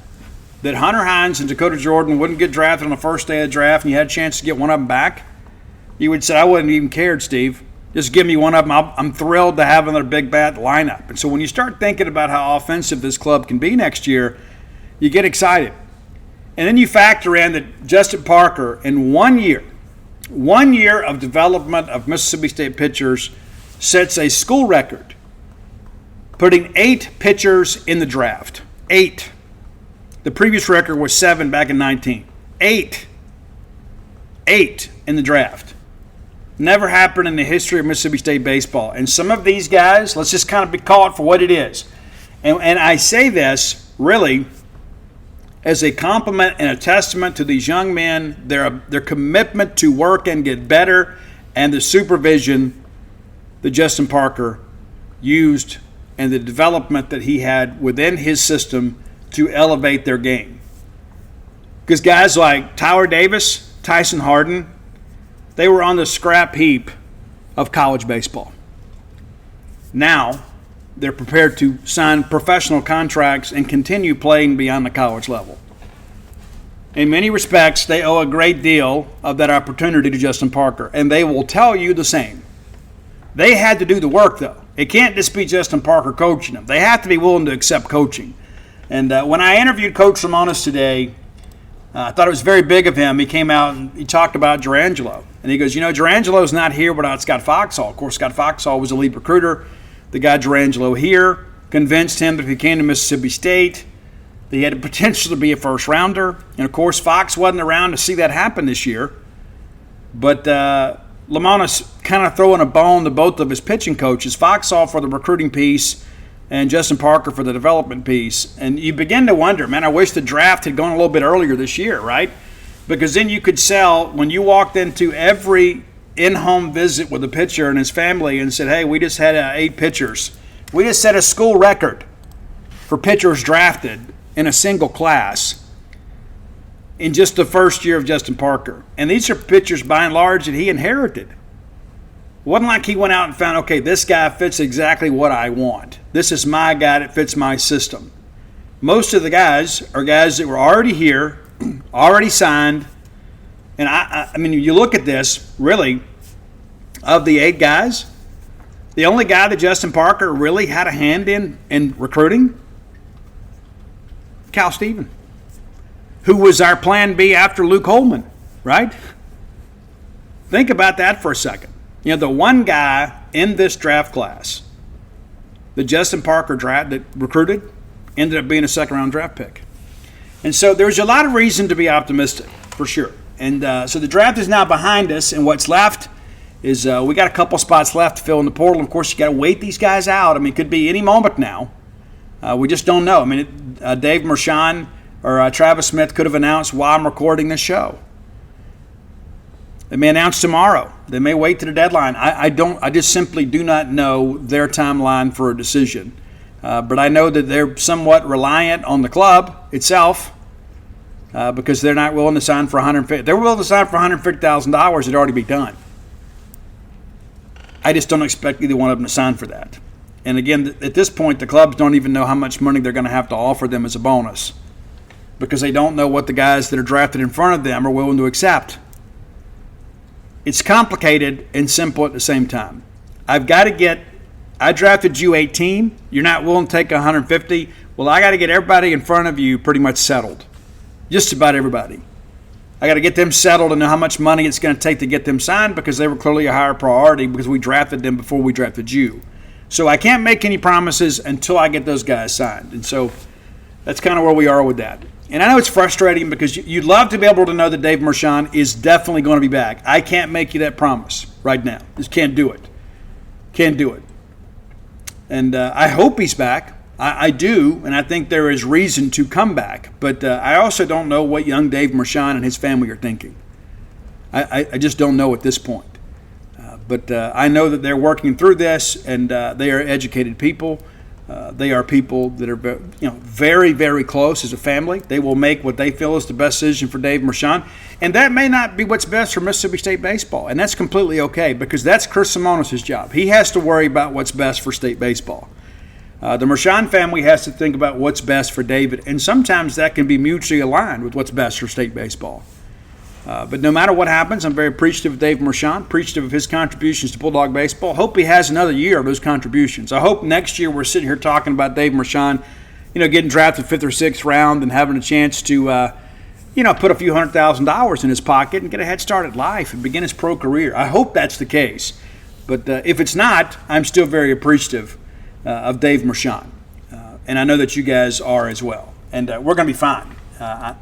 that Hunter Hines and Dakota Jordan wouldn't get drafted on the first day of the draft and you had a chance to get one of them back, you would say, I wouldn't even cared, Steve. Just give me one of them. I'm thrilled to have another big bat lineup. And so when you start thinking about how offensive this club can be next year, you get excited. And then you factor in that Justin Parker, in 1 year of development of Mississippi State pitchers, sets a school record, putting 8 pitchers in the draft. 8. The previous record was 7 back in 19. 8 in the draft. Never happened in the history of Mississippi State baseball. And some of these guys, let's just kind of call it for what it is. And I say this really as a compliment and a testament to these young men, their commitment to work and get better, and the supervision that Justin Parker used and the development that he had within his system to elevate their game. Because guys like Tyler Davis, Tyson Harden, they were on the scrap heap of college baseball. Now, they're prepared to sign professional contracts and continue playing beyond the college level. In many respects, they owe a great deal of that opportunity to Justin Parker, and they will tell you the same. They had to do the work, though. It can't just be Justin Parker coaching them. They have to be willing to accept coaching. And when I interviewed Coach Lemonis today, I thought it was very big of him. He came out and he talked about Durangelo. And he goes, Durangelo's not here without Scott Foxhall. Of course, Scott Foxhall was the lead recruiter. The guy Durangelo here convinced him that if he came to Mississippi State, that he had the potential to be a first-rounder. And, of course, Fox wasn't around to see that happen this year. But Lemonis kind of throwing a bone to both of his pitching coaches, Foxhall for the recruiting piece and Justin Parker for the development piece. And you begin to wonder, man, I wish the draft had gone a little bit earlier this year, right? Because then you could sell, when you walked into every in-home visit with a pitcher and his family and said, hey, we just had 8 pitchers. We just set a school record for pitchers drafted in a single class in just the first year of Justin Parker. And these are pitchers, by and large, that he inherited. It wasn't like he went out and found, okay, this guy fits exactly what I want. This is my guy that fits my system. Most of the guys are guys that were already here, already signed. And I mean, you look at this, really, of the 8 guys, The only guy that Justin Parker really had a hand in recruiting, Cal Steven, who was our plan B after Luke Holman, right? Think about that for a second. You know, the one guy in this draft class that Justin Parker that recruited ended up being a second-round draft pick. And so there's a lot of reason to be optimistic, for sure. And so the draft is now behind us, and what's left is we got a couple spots left to fill in the portal. Of course, you got to wait these guys out. I mean, it could be any moment now. We just don't know. I mean, Dave Mershon or Travis Smith could have announced while I'm recording this show. They may announce tomorrow. They may wait to the deadline. I just simply do not know their timeline for a decision. But I know that they're somewhat reliant on the club itself because they're not willing to sign for $150,000. They're willing to sign for $150,000. It'd already be done. I just don't expect either one of them to sign for that. And again, at this point, the clubs don't even know how much money they're going to have to offer them as a bonus because they don't know what the guys that are drafted in front of them are willing to accept. It's complicated and simple at the same time. I drafted you 18. You're not willing to take 150. Well, I got to get everybody in front of you pretty much settled. Just about everybody. I got to get them settled and know how much money it's going to take to get them signed because they were clearly a higher priority because we drafted them before we drafted you. So I can't make any promises until I get those guys signed. And so that's kind of where we are with that. And I know it's frustrating because you'd love to be able to know that Dave Mershon is definitely going to be back. I can't make you that promise right now. Just can't do it. Can't do it. And I hope he's back. I do, and I think there is reason to come back. But I also don't know what young Dave Mershon and his family are thinking. I just don't know at this point. But I know that they're working through this, and they are educated people. They are people that are very, very close as a family. They will make what they feel is the best decision for Dave Mershon. And that may not be what's best for Mississippi State baseball. And that's completely okay because that's Chris Simonis' job. He has to worry about what's best for state baseball. The Mershon family has to think about what's best for David. And sometimes that can be mutually aligned with what's best for state baseball. But no matter what happens, I'm very appreciative of Dave Mershon, appreciative of his contributions to Bulldog baseball. Hope he has another year of those contributions. I hope next year we're sitting here talking about Dave Mershon, getting drafted 5th or 6th round and having a chance to, put a few $100,000 in his pocket and get a head start at life and begin his pro career. I hope that's the case. But if it's not, I'm still very appreciative of Dave Mershon. And I know that you guys are as well. And we're going to be fine.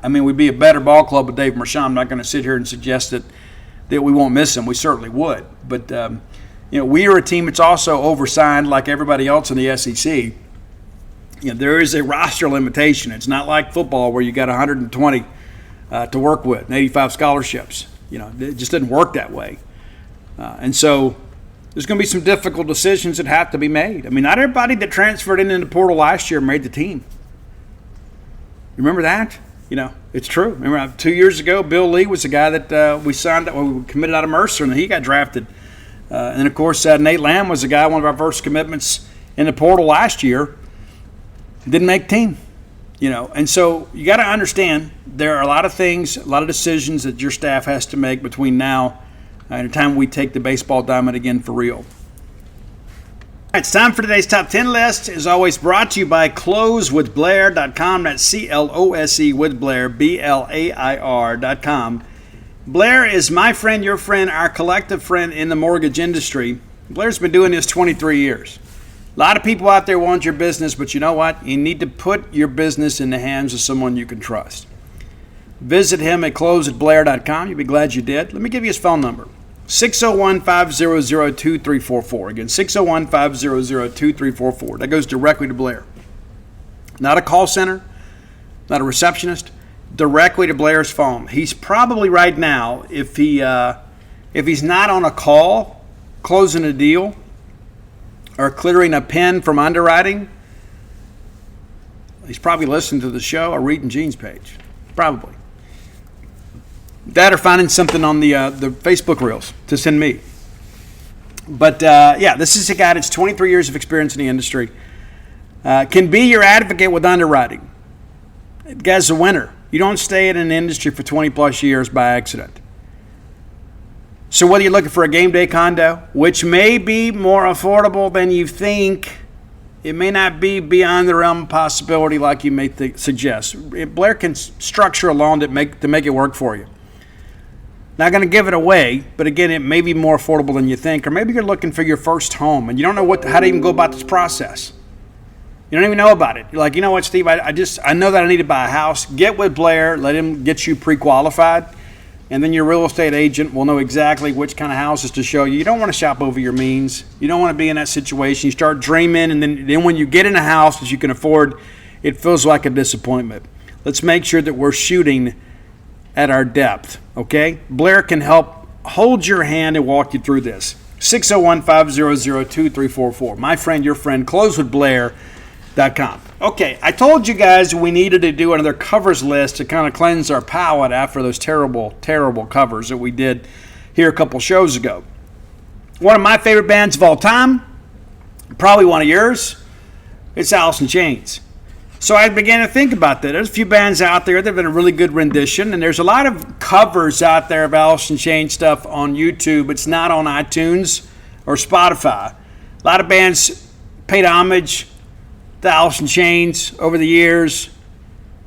We'd be a better ball club with Dave Mershon. I'm not going to sit here and suggest that we won't miss him. We certainly would. But, we are a team that's also oversigned like everybody else in the SEC. There is a roster limitation. It's not like football where you got 120 to work with and 85 scholarships. It just doesn't work that way. And so there's going to be some difficult decisions that have to be made. Not everybody that transferred in the portal last year made the team. Remember that? It's true. Remember 2 years ago, Bill Lee was the guy that we signed, we committed out of Mercer, and he got drafted. And, of course, Nate Lamb was the guy, one of our first commitments in the portal last year. Didn't make team, And so you got to understand there are a lot of things, a lot of decisions that your staff has to make between now and the time we take the baseball diamond again for real. It's time for today's top 10 list. As always, brought to you by closewithblair.com. That's CLOSE with Blair, BLAIR.com. Blair is my friend, your friend, our collective friend in the mortgage industry. Blair's been doing this 23 years. A lot of people out there want your business, but you know what? You need to put your business in the hands of someone you can trust. Visit him at closewithblair.com. You'll be glad you did. Let me give you his phone number. 601-500-2344. Again, 601-500-2344. That goes directly to Blair. Not a call center, not a receptionist, directly to Blair's phone. He's probably right now, if he's not on a call, closing a deal, or clearing a pen from underwriting, he's probably listening to the show or reading Gene's page. Probably. That or finding something on the Facebook Reels to send me. But, this is a guy that's 23 years of experience in the industry. Can be your advocate with underwriting. The guy's a winner. You don't stay in an industry for 20-plus years by accident. So whether you're looking for a game day condo, which may be more affordable than you think, it may not be beyond the realm of possibility like you may suggest. Blair can structure a loan to make it work for you. Not going to give it away, but again, it may be more affordable than you think. Or maybe you're looking for your first home and you don't know how to even go about this process. You don't even know about it. You're like, you know what, Steve, I know that I need to buy a house. Get with Blair. Let him get you pre-qualified. And then your real estate agent will know exactly which kind of houses to show you. You don't want to shop over your means. You don't want to be in that situation. You start dreaming, and then when you get in a house that you can afford, it feels like a disappointment. Let's make sure that we're shooting at our depth, okay? Blair can help hold your hand and walk you through this. 601-500-2344. My friend, your friend, closewithblair.com. Okay, I told you guys we needed to do another covers list to kind of cleanse our palate after those terrible, terrible covers that we did here a couple shows ago. One of my favorite bands of all time, probably one of yours, it's Alice in Chains. So I began to think about that. There's a few bands out there that have been a really good rendition, and there's a lot of covers out there of Alice in Chains stuff on YouTube. It's not on iTunes or Spotify. A lot of bands paid homage to Alice in Chains over the years,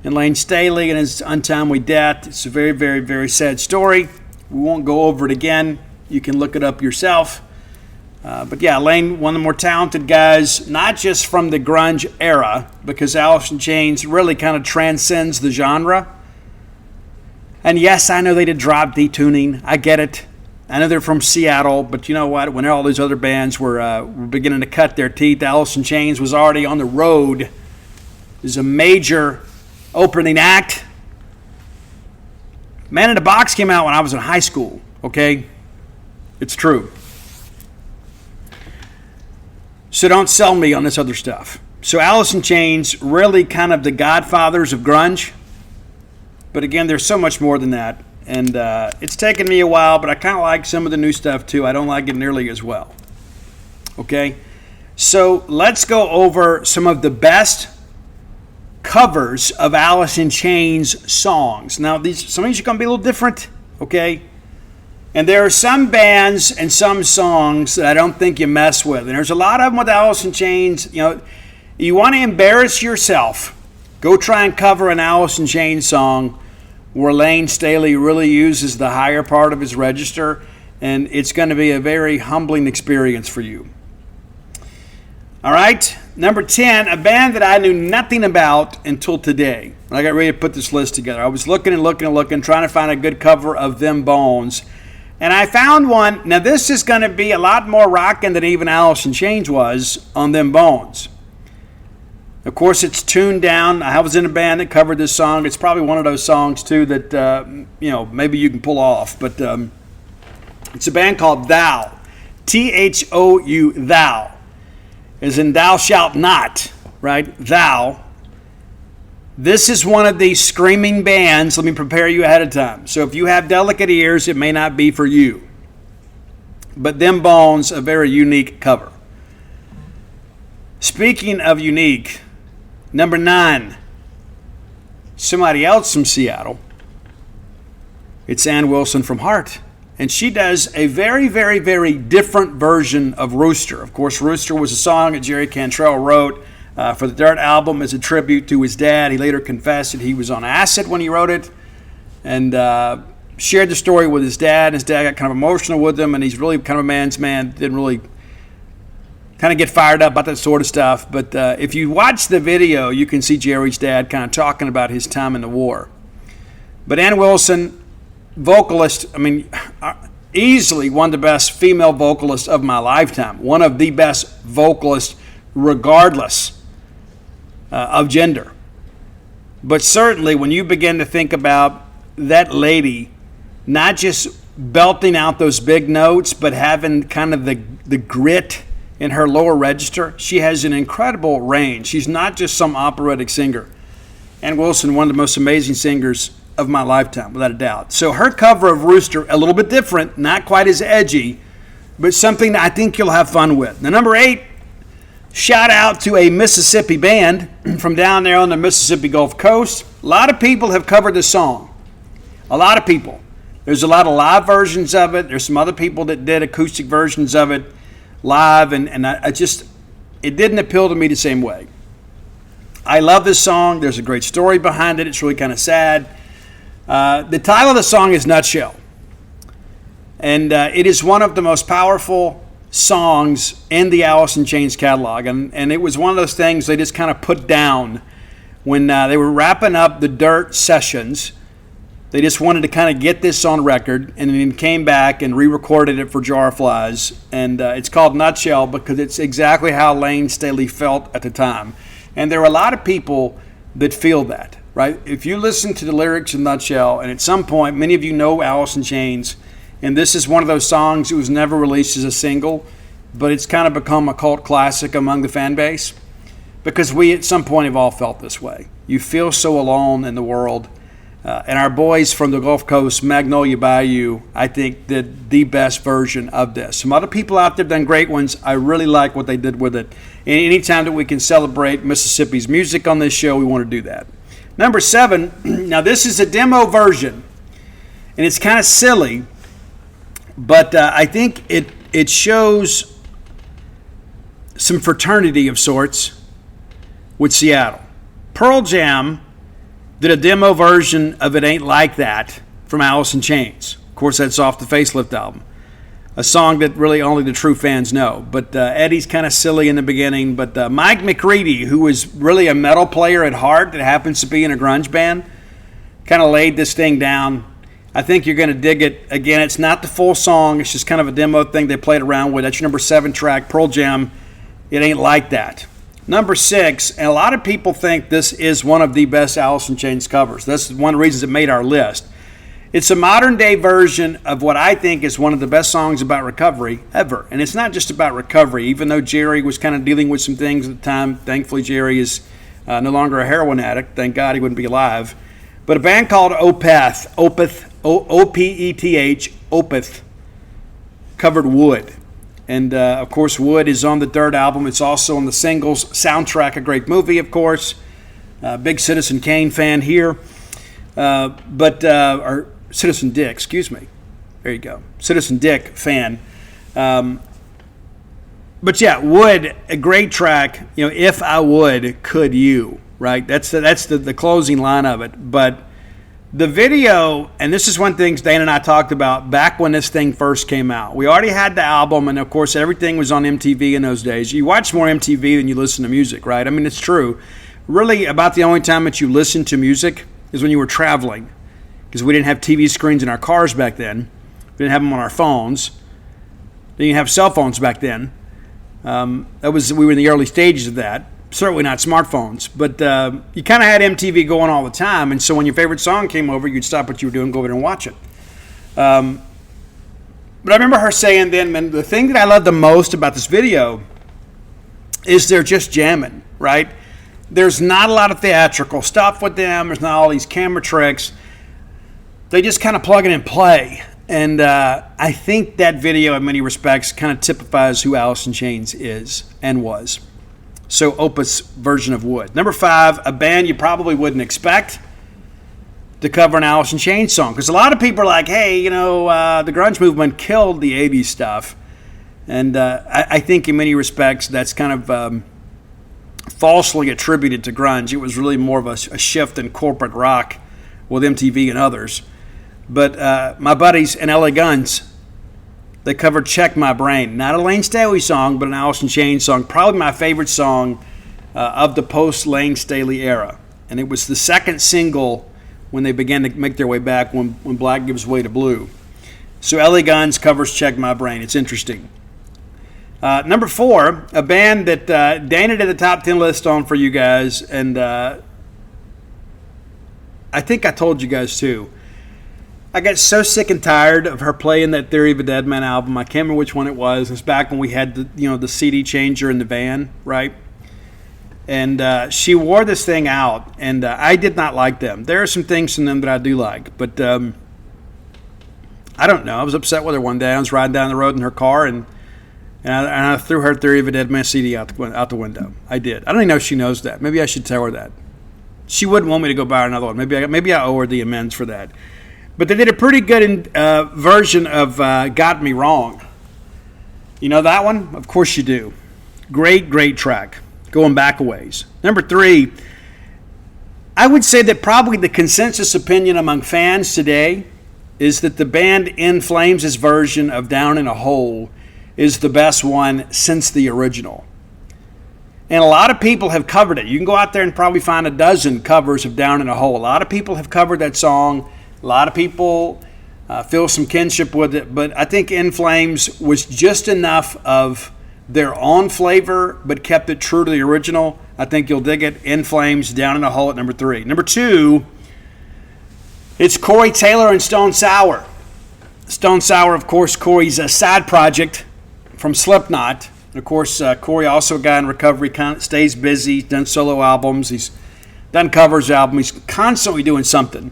and Lane Staley and his untimely death. It's a very, very, very sad story. We won't go over it again. You can look it up yourself. But yeah, Lane, one of the more talented guys, not just from the grunge era, because Alice in Chains really kind of transcends the genre. And yes, I know they did drop D-tuning. I get it. I know they're from Seattle, but you know what? When all these other bands were beginning to cut their teeth, Alice in Chains was already on the road as a major opening act. Man in the Box came out when I was in high school, okay? It's true. So don't sell me on this other stuff. So Alice in Chains, really kind of the godfathers of grunge. But again, there's so much more than that. And it's taken me a while, but I kind of like some of the new stuff too. I don't like it nearly as well. Okay? So let's go over some of the best covers of Alice in Chains songs. Now, some of these are going to be a little different, okay? And there are some bands and some songs that I don't think you mess with. And there's a lot of them with Alice in Chains. You know, you want to embarrass yourself, go try and cover an Alice in Chains song where Lane Staley really uses the higher part of his register, and it's going to be a very humbling experience for you. All right, number 10, a band that I knew nothing about until today. When I got ready to put this list together, I was looking, trying to find a good cover of Them Bones. And I found one. Now, this is going to be a lot more rocking than even Alice in Chains was on Them Bones. Of course, it's tuned down. I was in a band that covered this song. It's probably one of those songs, too, that, maybe you can pull off. But it's a band called Thou. Thou. Thou. As in thou shalt not, right? Thou. This is one of these screaming bands. Let me prepare you ahead of time. So if you have delicate ears, it may not be for you. But Them Bones, a very unique cover. Speaking of unique, number 9, somebody else from Seattle. It's Ann Wilson from Heart. And she does a very, very, very different version of Rooster. Of course, Rooster was a song that Jerry Cantrell wrote for the Dirt album as a tribute to his dad. He later confessed that he was on acid when he wrote it, and shared the story with his dad. His dad got kind of emotional with him, and he's really kind of a man's man. Didn't really kind of get fired up about that sort of stuff. But if you watch the video, you can see Jerry's dad kind of talking about his time in the war. But Ann Wilson, vocalist, easily one of the best female vocalists of my lifetime. One of the best vocalists regardless of gender. But certainly when you begin to think about that lady not just belting out those big notes, but having kind of the grit in her lower register, she has an incredible range. She's not just some operatic singer. Ann Wilson, one of the most amazing singers of my lifetime, without a doubt. So her cover of Rooster, a little bit different, not quite as edgy, but something that I think you'll have fun with. Now, number 8, shout out to a Mississippi band from down there on the Mississippi Gulf Coast. A lot of people have covered this song. A lot of people. There's a lot of live versions of it. There's some other people that did acoustic versions of it live, and I just, it didn't appeal to me the same way. I love this song. There's a great story behind it. It's really kind of sad. The title of the song is Nutshell. And it is one of the most powerful songs in the Alice in Chains catalog. And it was one of those things they just kind of put down when they were wrapping up the Dirt sessions. They just wanted to kind of get this on record, and then came back and re-recorded it for Jar of Flies. And it's called Nutshell because it's exactly how Lane Staley felt at the time. And there are a lot of people that feel that, right? If you listen to the lyrics of Nutshell, and at some point, many of you know Alice in Chains, and this is one of those songs that was never released as a single, but it's kind of become a cult classic among the fan base, because we at some point have all felt this way. You feel so alone in the world. And our boys from the Gulf Coast, Magnolia Bayou, I think did the best version of this. Some other people out there have done great ones. I really like what they did with it. And anytime that we can celebrate Mississippi's music on this show, we want to do that. Number 7, now this is a demo version, and it's kind of silly, but I think it shows some fraternity of sorts with Seattle. Pearl Jam did a demo version of It Ain't Like That from Alice in Chains. Of course, that's off the Facelift album, a song that really only the true fans know. But Eddie's kind of silly in the beginning. But Mike McCready, who was really a metal player at heart that happens to be in a grunge band, kind of laid this thing down. I think you're going to dig it. Again, it's not the full song. It's just kind of a demo thing they played around with. That's your number 7 track, Pearl Jam, It Ain't Like That. Number 6, and a lot of people think this is one of the best Alice in Chains covers. That's one of the reasons it made our list. It's a modern-day version of what I think is one of the best songs about recovery ever. And it's not just about recovery, even though Jerry was kind of dealing with some things at the time. Thankfully, Jerry is no longer a heroin addict. Thank God he wouldn't be alive. But a band called Opeth, O-P-E-T-H, Opeth, covered Wood. And, of course, Wood is on the Dirt album. It's also on the singles soundtrack, a great movie, of course. Big Citizen Kane fan here. Or Citizen Dick, excuse me. There you go. Citizen Dick fan. But, yeah, Wood, a great track. You know, If I Would, Could You, right? That's the closing line of it. But the video, and this is one thing Dana and I talked about back when this thing first came out. We already had the album, and of course everything was on MTV in those days. You watch more MTV than you listen to music, right? I mean, it's true. Really, about the only time that you listen to music is when you were traveling, because we didn't have TV screens in our cars back then. We didn't have them on our phones. We didn't have cell phones back then. We were in the early stages of that. Certainly not smartphones, but you kind of had MTV going all the time, and so when your favorite song came over, you'd stop what you were doing, go over there and watch it. But I remember her saying then, man, the thing that I love the most about this video is they're just jamming, right? There's not a lot of theatrical stuff with them. There's not all these camera tricks. They just kind of plug it and play. And I think that video, in many respects, kind of typifies who Alice in Chains is and was. So Opeth's version of Wood. Number 5, a band you probably wouldn't expect to cover an Alice in Chains song. Because a lot of people are like, hey, you know, the grunge movement killed the 80s stuff. And I think in many respects that's kind of falsely attributed to grunge. It was really more of a shift in corporate rock with MTV and others. But my buddies in LA Guns, they covered Check My Brain. Not a Lane Staley song, but an Alice in Chains song. Probably my favorite song of the post-Lane Staley era. And it was the second single when they began to make their way back when Black Gives Way to Blue. So LA Guns covers Check My Brain. It's interesting. Number 4, a band that Dana did a top 10 list on for you guys. And I think I told you guys too. I got so sick and tired of her playing that Theory of a Dead Man album. I can't remember which one it was. It was back when we had the CD changer in the van, right? And she wore this thing out, and I did not like them. There are some things in them that I do like, but I don't know. I was upset with her one day. I was riding down the road in her car, and I threw her Theory of a Dead Man CD out the window. I did. I don't even know if she knows that. Maybe I should tell her that. She wouldn't want me to go buy her another one. Maybe I owe her the amends for that. But they did a pretty good version of Got Me Wrong. You know that one? Of course you do. Great, great track. Going back a ways. Number 3, I would say that probably the consensus opinion among fans today is that the band In Flames' version of Down in a Hole is the best one since the original. And a lot of people have covered it. You can go out there and probably find a dozen covers of Down in a Hole. A lot of people have covered that song. A lot of people feel some kinship with it. But I think In Flames was just enough of their own flavor, but kept it true to the original. I think you'll dig it. In Flames, Down in a Hole at number 3. Number 2, it's Corey Taylor and Stone Sour. Stone Sour, of course, Corey's a side project from Slipknot. And of course, Corey also a guy in recovery, stays busy, he's done solo albums, he's done covers albums, he's constantly doing something.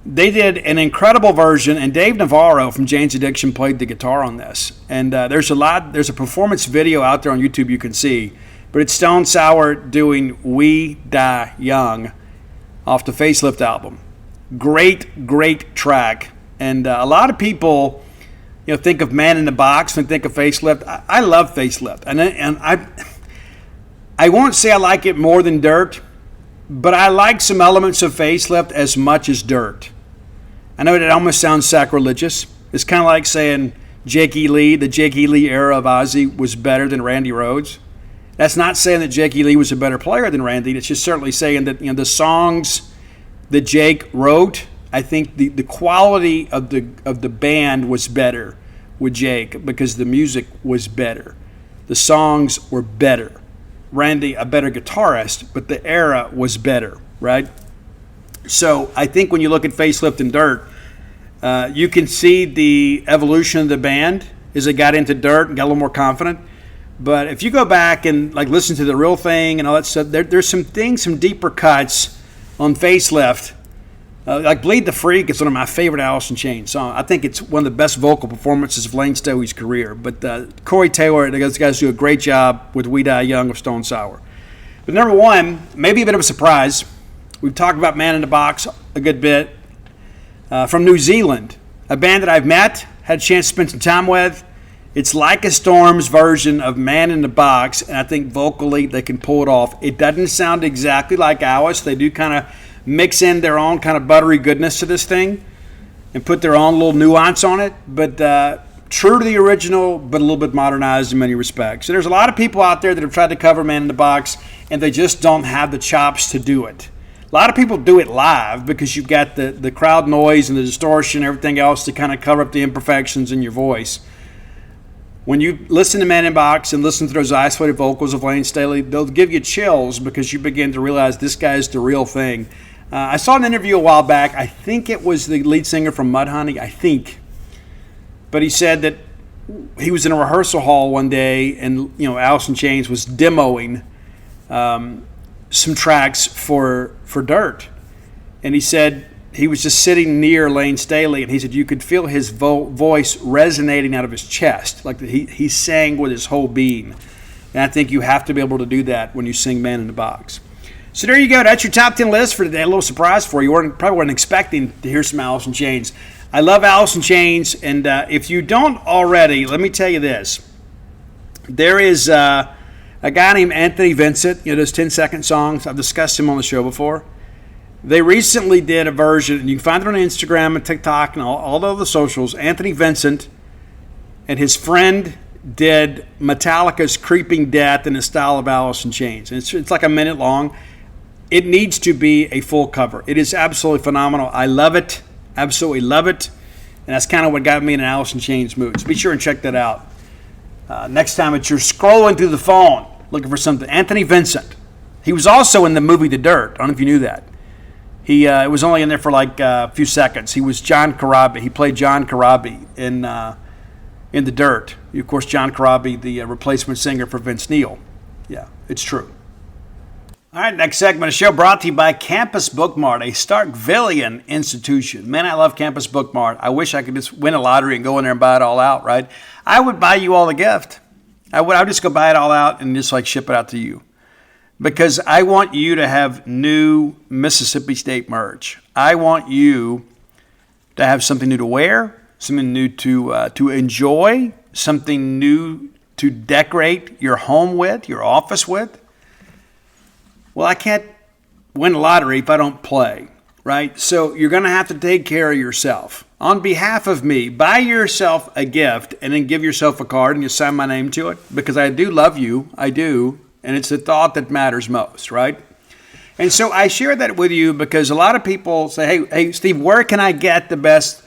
They did an incredible version, and Dave Navarro from Jane's Addiction played the guitar on this. And there's a performance video out there on YouTube you can see, but it's Stone Sour doing We Die Young off the Facelift album. Great, great track. And a lot of people, think of Man in the Box and think of Facelift. I love Facelift. And I won't say I like it more than Dirt, but I like some elements of Facelift as much as Dirt. I know it almost sounds sacrilegious. It's kind of like saying the Jake E. Lee era of Ozzy was better than Randy Rhoads. That's not saying that Jake E. Lee was a better player than Randy. It's just certainly saying that the songs that Jake wrote, I think the quality of the band was better with Jake because the music was better. The songs were better. Randy, a better guitarist, but the era was better, right? So I think when you look at Facelift and Dirt, you can see the evolution of the band as they got into Dirt and got a little more confident. But if you go back and listen to The Real Thing and all that stuff, there's some things, some deeper cuts on Facelift. Bleed the Freak is one of my favorite Alice in Chains songs. I think it's one of the best vocal performances of Lane Staley's career. But Corey Taylor, those guys do a great job with We Die Young of Stone Sour. But number 1, maybe a bit of a surprise. We've talked about Man in the Box a good bit. From New Zealand, a band that I've met, had a chance to spend some time with. It's Like a Storm's version of Man in the Box, and I think vocally they can pull it off. It doesn't sound exactly like ours. They do kind of mix in their own kind of buttery goodness to this thing and put their own little nuance on it, but true to the original, but a little bit modernized in many respects. So there's a lot of people out there that have tried to cover Man in the Box, and they just don't have the chops to do it. A lot of people do it live because you've got the crowd noise and the distortion and everything else to kind of cover up the imperfections in your voice. When you listen to Man in the Box and listen to those isolated vocals of Lane Staley, they'll give you chills because you begin to realize this guy's the real thing. I saw an interview a while back. I think it was the lead singer from Mudhoney, I think. But he said that he was in a rehearsal hall one day and, Alice in Chains was demoing some tracks for Dirt. And he said he was just sitting near Lane Staley, and he said you could feel his voice resonating out of his chest. Like he sang with his whole being. And I think you have to be able to do that when you sing Man in the Box. So there you go. That's your top 10 list for today. A little surprise for you. Probably weren't expecting to hear some Alice in Chains. I love Alice in Chains, and if you don't already, let me tell you this. There is a guy named Anthony Vincent, those 10-second songs. I've discussed him on the show before. They recently did a version, and you can find it on Instagram and TikTok and all the socials. Anthony Vincent and his friend did Metallica's Creeping Death in the style of Alice in Chains. It's like a minute long. It needs to be a full cover. It is absolutely phenomenal. I love it. Absolutely love it. And that's kind of what got me in an Alice in Chains mood. So be sure and check that out. Next time that you're scrolling through the phone looking for something. Anthony Vincent. He was also in the movie The Dirt. I don't know if you knew that. He was only in there for like a few seconds. He was John Corabi. He played John Corabi in The Dirt. Of course, John Corabi, the replacement singer for Vince Neil. Yeah, it's true. All right, next segment of the show brought to you by Campus Bookmart, a Starkvillian institution. Man, I love Campus Bookmart. I wish I could just win a lottery and go in there and buy it all out, right? I would buy you all a gift. I would just go buy it all out and just ship it out to you. Because I want you to have new Mississippi State merch. I want you to have something new to wear, something new to enjoy, something new to decorate your home with, your office with. Well, I can't win the lottery if I don't play, right? So you're going to have to take care of yourself. On behalf of me, buy yourself a gift and then give yourself a card and you sign my name to it, because I do love you. I do. And it's the thought that matters most, right? And so I share that with you because a lot of people say, hey, Steve, where can I get the best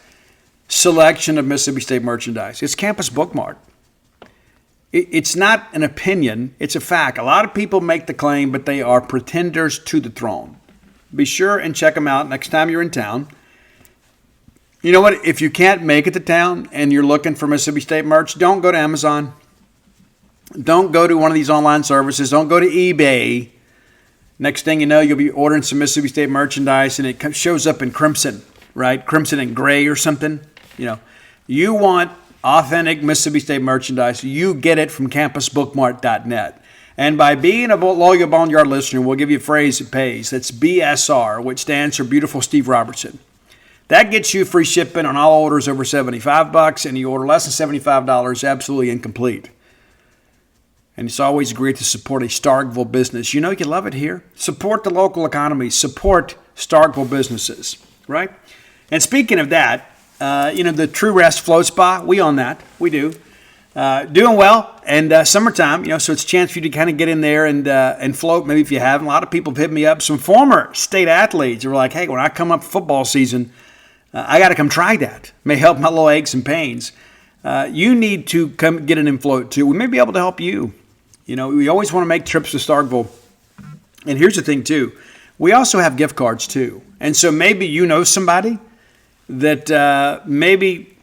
selection of Mississippi State merchandise? It's Campus Bookmart. It's not an opinion. It's a fact. A lot of people make the claim, but they are pretenders to the throne. Be sure and check them out next time you're in town. You know what? If you can't make it to town and you're looking for Mississippi State merch, don't go to Amazon. Don't go to one of these online services. Don't go to eBay. Next thing you know, you'll be ordering some Mississippi State merchandise and it shows up in crimson, right? Crimson and gray or something. You know, you want authentic Mississippi State merchandise. You get it from campusbookmart.net. And by being a loyal Boneyard listener, we'll give you a phrase that pays. That's BSR, which stands for Beautiful Steve Robertson. That gets you free shipping on all orders over $75, and you order less than $75, absolutely incomplete. And it's always great to support a Starkville business. You know you love it here. Support the local economy. Support Starkville businesses, right? And speaking of that, the True Rest Float Spa, we own that. We do. Doing well, and summertime, so it's a chance for you to kind of get in there and float, maybe if you haven't. A lot of people have hit me up. Some former state athletes who were like, hey, when I come up for football season, I got to come try that. May help my little aches and pains. You need to come get in float too. We may be able to help you. We always want to make trips to Starkville. And here's the thing too. We also have gift cards too. And so maybe you know somebody that maybe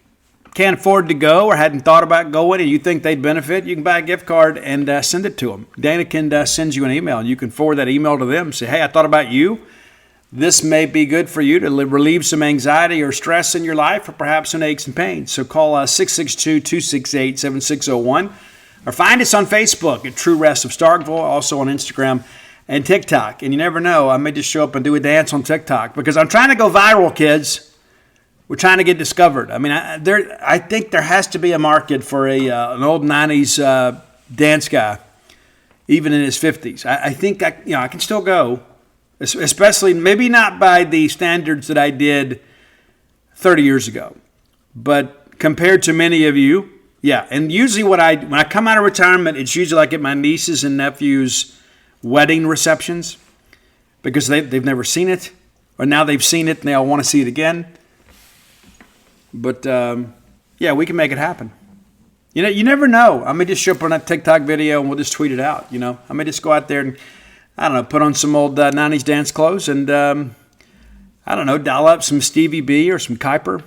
can't afford to go or hadn't thought about going and you think they'd benefit. You can buy a gift card and send it to them. Dana can send you an email and you can forward that email to them. Say, hey, I thought about you. This may be good for you to relieve some anxiety or stress in your life or perhaps some aches and pains. So call 662-268-7601 or find us on Facebook at True Rest of Starkville, also on Instagram and TikTok. And you never know, I may just show up and do a dance on TikTok because I'm trying to go viral, kids. We're trying to get discovered. I mean, I think there has to be a market for an old 90s dance guy, even in his 50s. I think I can still go. Especially maybe not by the standards that I did 30 years ago, but compared to many of you, yeah. And usually when I come out of retirement, it's usually like at my nieces and nephews' wedding receptions because they've never seen it, or now they've seen it and they all want to see it again. But yeah, we can make it happen. You never know. I may just show up on that TikTok video and we'll just tweet it out. I may just go out there and put on some old 90s dance clothes and, dial up some Stevie B or some Kuiper.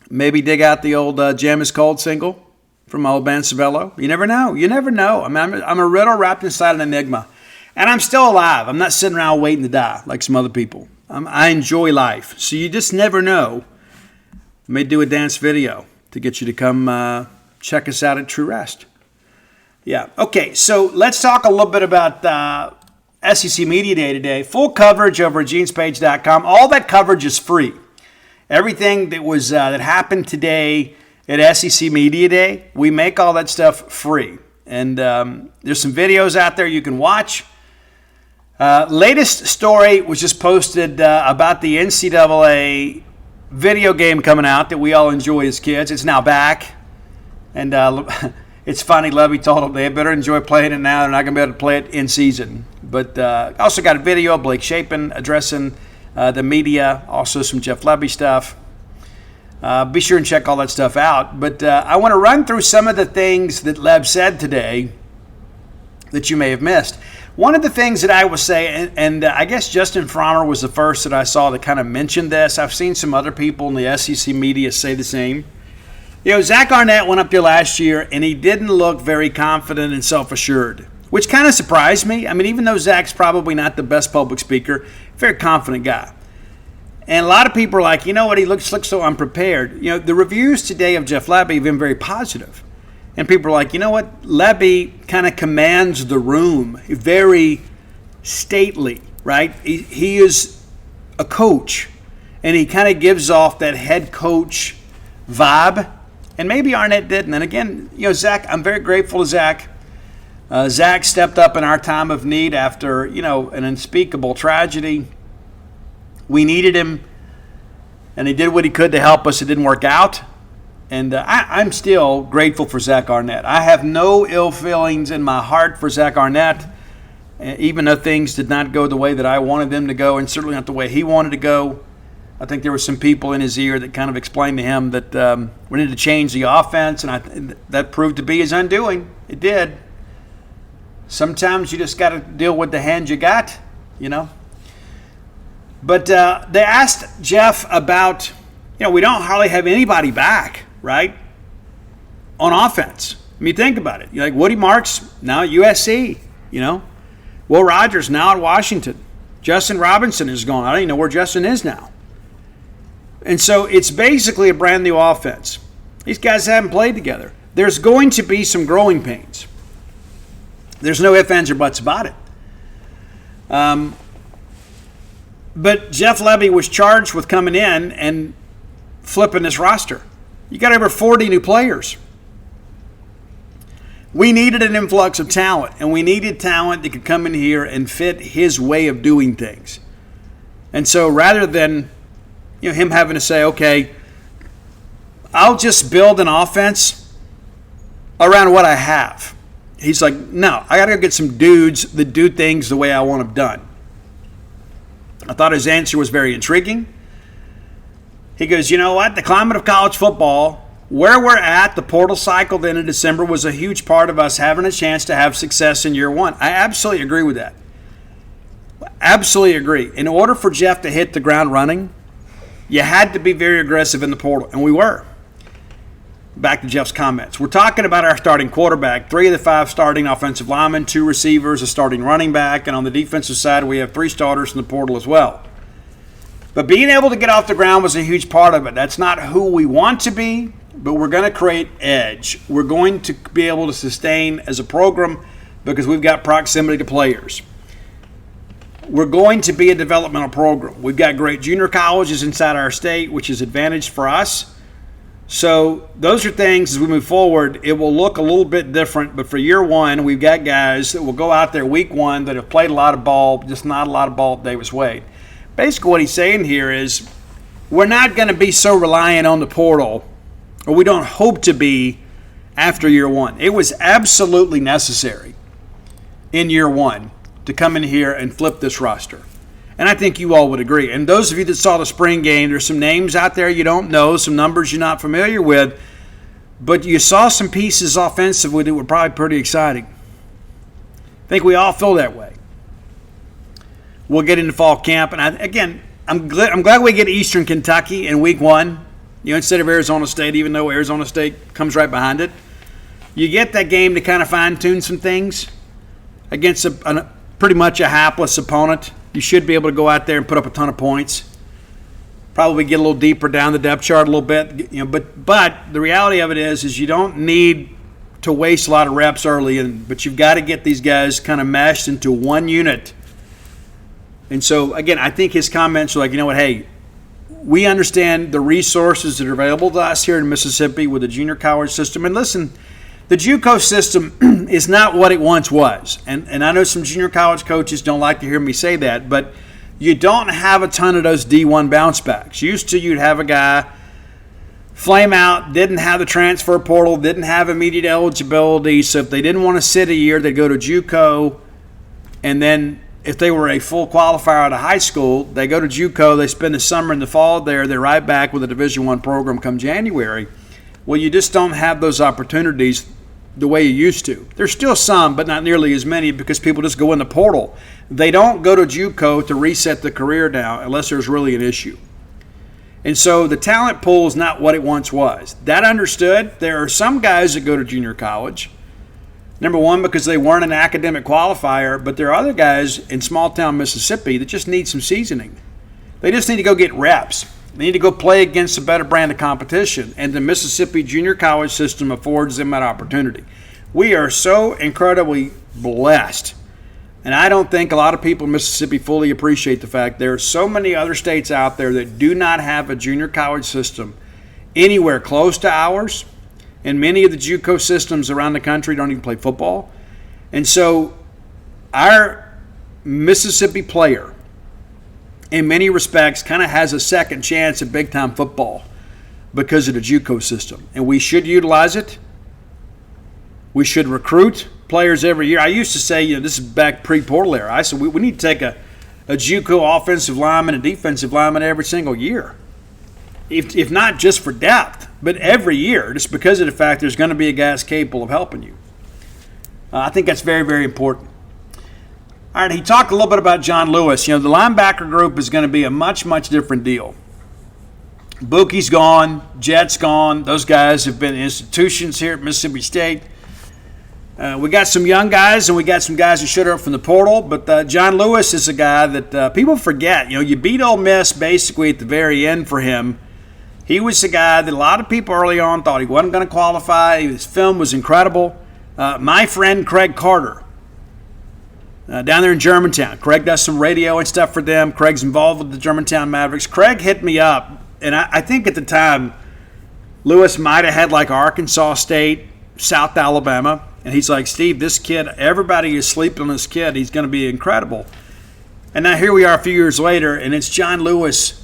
Maybe dig out the old Jam is Cold single from my old band Savello. You never know. I mean, I'm a riddle wrapped inside an enigma. And I'm still alive. I'm not sitting around waiting to die like some other people. I enjoy life. So you just never know. I may do a dance video to get you to come check us out at True Rest. Yeah. Okay, so let's talk a little bit about SEC Media Day today. Full coverage over at genespage.com. All that coverage is free. Everything that happened today at SEC Media Day, we make all that stuff free. And there's some videos out there you can watch. Latest story was just posted about the NCAA video game coming out that we all enjoy as kids. It's now back. And it's funny, Levy told them they better enjoy playing it now. They're not going to be able to play it in season. But also got a video of Blake Shapen addressing the media, also some Jeff Levy stuff. Be sure and check all that stuff out. But I want to run through some of the things that Lev said today that you may have missed. One of the things that I will say, and I guess Justin Frommer was the first that I saw that kind of mentioned this. I've seen some other people in the SEC media say the same. Zach Arnett went up there last year, and he didn't look very confident and self-assured, which kind of surprised me. I mean, even though Zach's probably not the best public speaker, very confident guy. And a lot of people are like, he looks so unprepared. The reviews today of Jeff Lebby have been very positive. And people are like, Lebby kind of commands the room, very stately, right? He is a coach. and he kind of gives off that head coach vibe. And maybe Arnett didn't. And again, Zach, I'm very grateful to Zach. Zach stepped up in our time of need after, an unspeakable tragedy. We needed him, and he did what he could to help us. It didn't work out. And I'm still grateful for Zach Arnett. I have no ill feelings in my heart for Zach Arnett, even though things did not go the way that I wanted them to go, and certainly not the way he wanted to go. I think there were some people in his ear that kind of explained to him that we needed to change the offense, and that proved to be his undoing. It did. Sometimes you just got to deal with the hand you got, But they asked Jeff about, we don't hardly have anybody back, right, on offense. I mean, think about it. You're like Woody Marks, now at USC, Will Rogers, now at Washington. Justin Robinson is gone. I don't even know where Justin is now. And so it's basically a brand new offense. These guys haven't played together. There's going to be some growing pains. There's no ifs, ands, or buts about it. But Jeff Lebby was charged with coming in and flipping this roster. You got over 40 new players. We needed an influx of talent, and we needed talent that could come in here and fit his way of doing things. And so rather than him having to say, okay, I'll just build an offense around what I have. He's like, no, I got to go get some dudes that do things the way I want them done. I thought his answer was very intriguing. He goes, you know what? The climate of college football, where we're at, the portal cycle then in December was a huge part of us having a chance to have success in year one. I absolutely agree with that. Absolutely agree. In order for Jeff to hit the ground running, you had to be very aggressive in the portal, and we were. Back to Jeff's comments. We're talking about our starting quarterback, 3 of the 5 starting offensive linemen, 2 receivers, a starting running back, and on the defensive side, we have 3 starters in the portal as well. But being able to get off the ground was a huge part of it. That's not who we want to be, but we're going to create edge. We're going to be able to sustain as a program because we've got proximity to players. We're going to be a developmental program. We've got great junior colleges inside our state, which is advantage for us. So those are things as we move forward, it will look a little bit different. But for year one, we've got guys that will go out there week one that have played a lot of ball, just not a lot of ball at Davis Wade. Basically what he's saying here is we're not going to be so reliant on the portal, or we don't hope to be after year one. It was absolutely necessary in year one to come in here and flip this roster. And I think you all would agree. And those of you that saw the spring game, there's some names out there you don't know, some numbers you're not familiar with, but you saw some pieces offensively that were probably pretty exciting. I think we all feel that way. We'll get into fall camp. And I'm glad we get Eastern Kentucky in week one, instead of Arizona State, even though Arizona State comes right behind it. You get that game to kind of fine-tune some things against pretty much a hapless opponent. You should be able to go out there and put up a ton of points. Probably get a little deeper down the depth chart a little bit, But the reality of it is you don't need to waste a lot of reps early, but you've got to get these guys kind of meshed into one unit. And so again, I think his comments are like, hey, we understand the resources that are available to us here in Mississippi with the junior college system, and listen. The JUCO system is not what it once was. And I know some junior college coaches don't like to hear me say that, but you don't have a ton of those D1 bounce backs. Used to, you'd have a guy flame out, didn't have the transfer portal, didn't have immediate eligibility, so if they didn't want to sit a year, they'd go to JUCO, and then if they were a full qualifier out of high school, they go to JUCO, they spend the summer and the fall there, they're right back with a Division I program come January. Well, you just don't have those opportunities the way you used to. There's still some, but not nearly as many because people just go in the portal. They don't go to JUCO to reset the career now unless there's really an issue. And so the talent pool is not what it once was. That understood, there are some guys that go to junior college. Number one, because they weren't an academic qualifier, but there are other guys in small-town Mississippi that just need some seasoning. They just need to go get reps. They need to go play against a better brand of competition, and the Mississippi junior college system affords them that opportunity. We are so incredibly blessed And I don't think a lot of people in Mississippi fully appreciate the fact there are so many other states out there that do not have a junior college system anywhere close to ours. And many of the JUCO systems around the country don't even play football. And so our Mississippi player, in many respects, kind of has a second chance at big-time football because of the JUCO system. And we should utilize it. We should recruit players every year. I used to say, this is back pre-portal era. I said we need to take a JUCO offensive lineman and defensive lineman every single year. If not just for depth, but every year, just because of the fact there's going to be a guy that's capable of helping you. I think that's very, very important. All right, he talked a little bit about John Lewis. The linebacker group is going to be a much, much different deal. Bookie's gone. Jet's gone. Those guys have been institutions here at Mississippi State. We got some young guys, and we got some guys who showed up from the portal. But John Lewis is a guy that people forget. You beat Ole Miss basically at the very end for him. He was the guy that a lot of people early on thought he wasn't going to qualify. His film was incredible. My friend Craig Carter, down there in Germantown. Craig does some radio and stuff for them. Craig's involved with the Germantown Mavericks. Craig hit me up, and I think at the time Lewis might have had like Arkansas State, South Alabama. And he's like, Steve, this kid, everybody is sleeping on this kid. He's going to be incredible. And now here we are a few years later, and it's John Lewis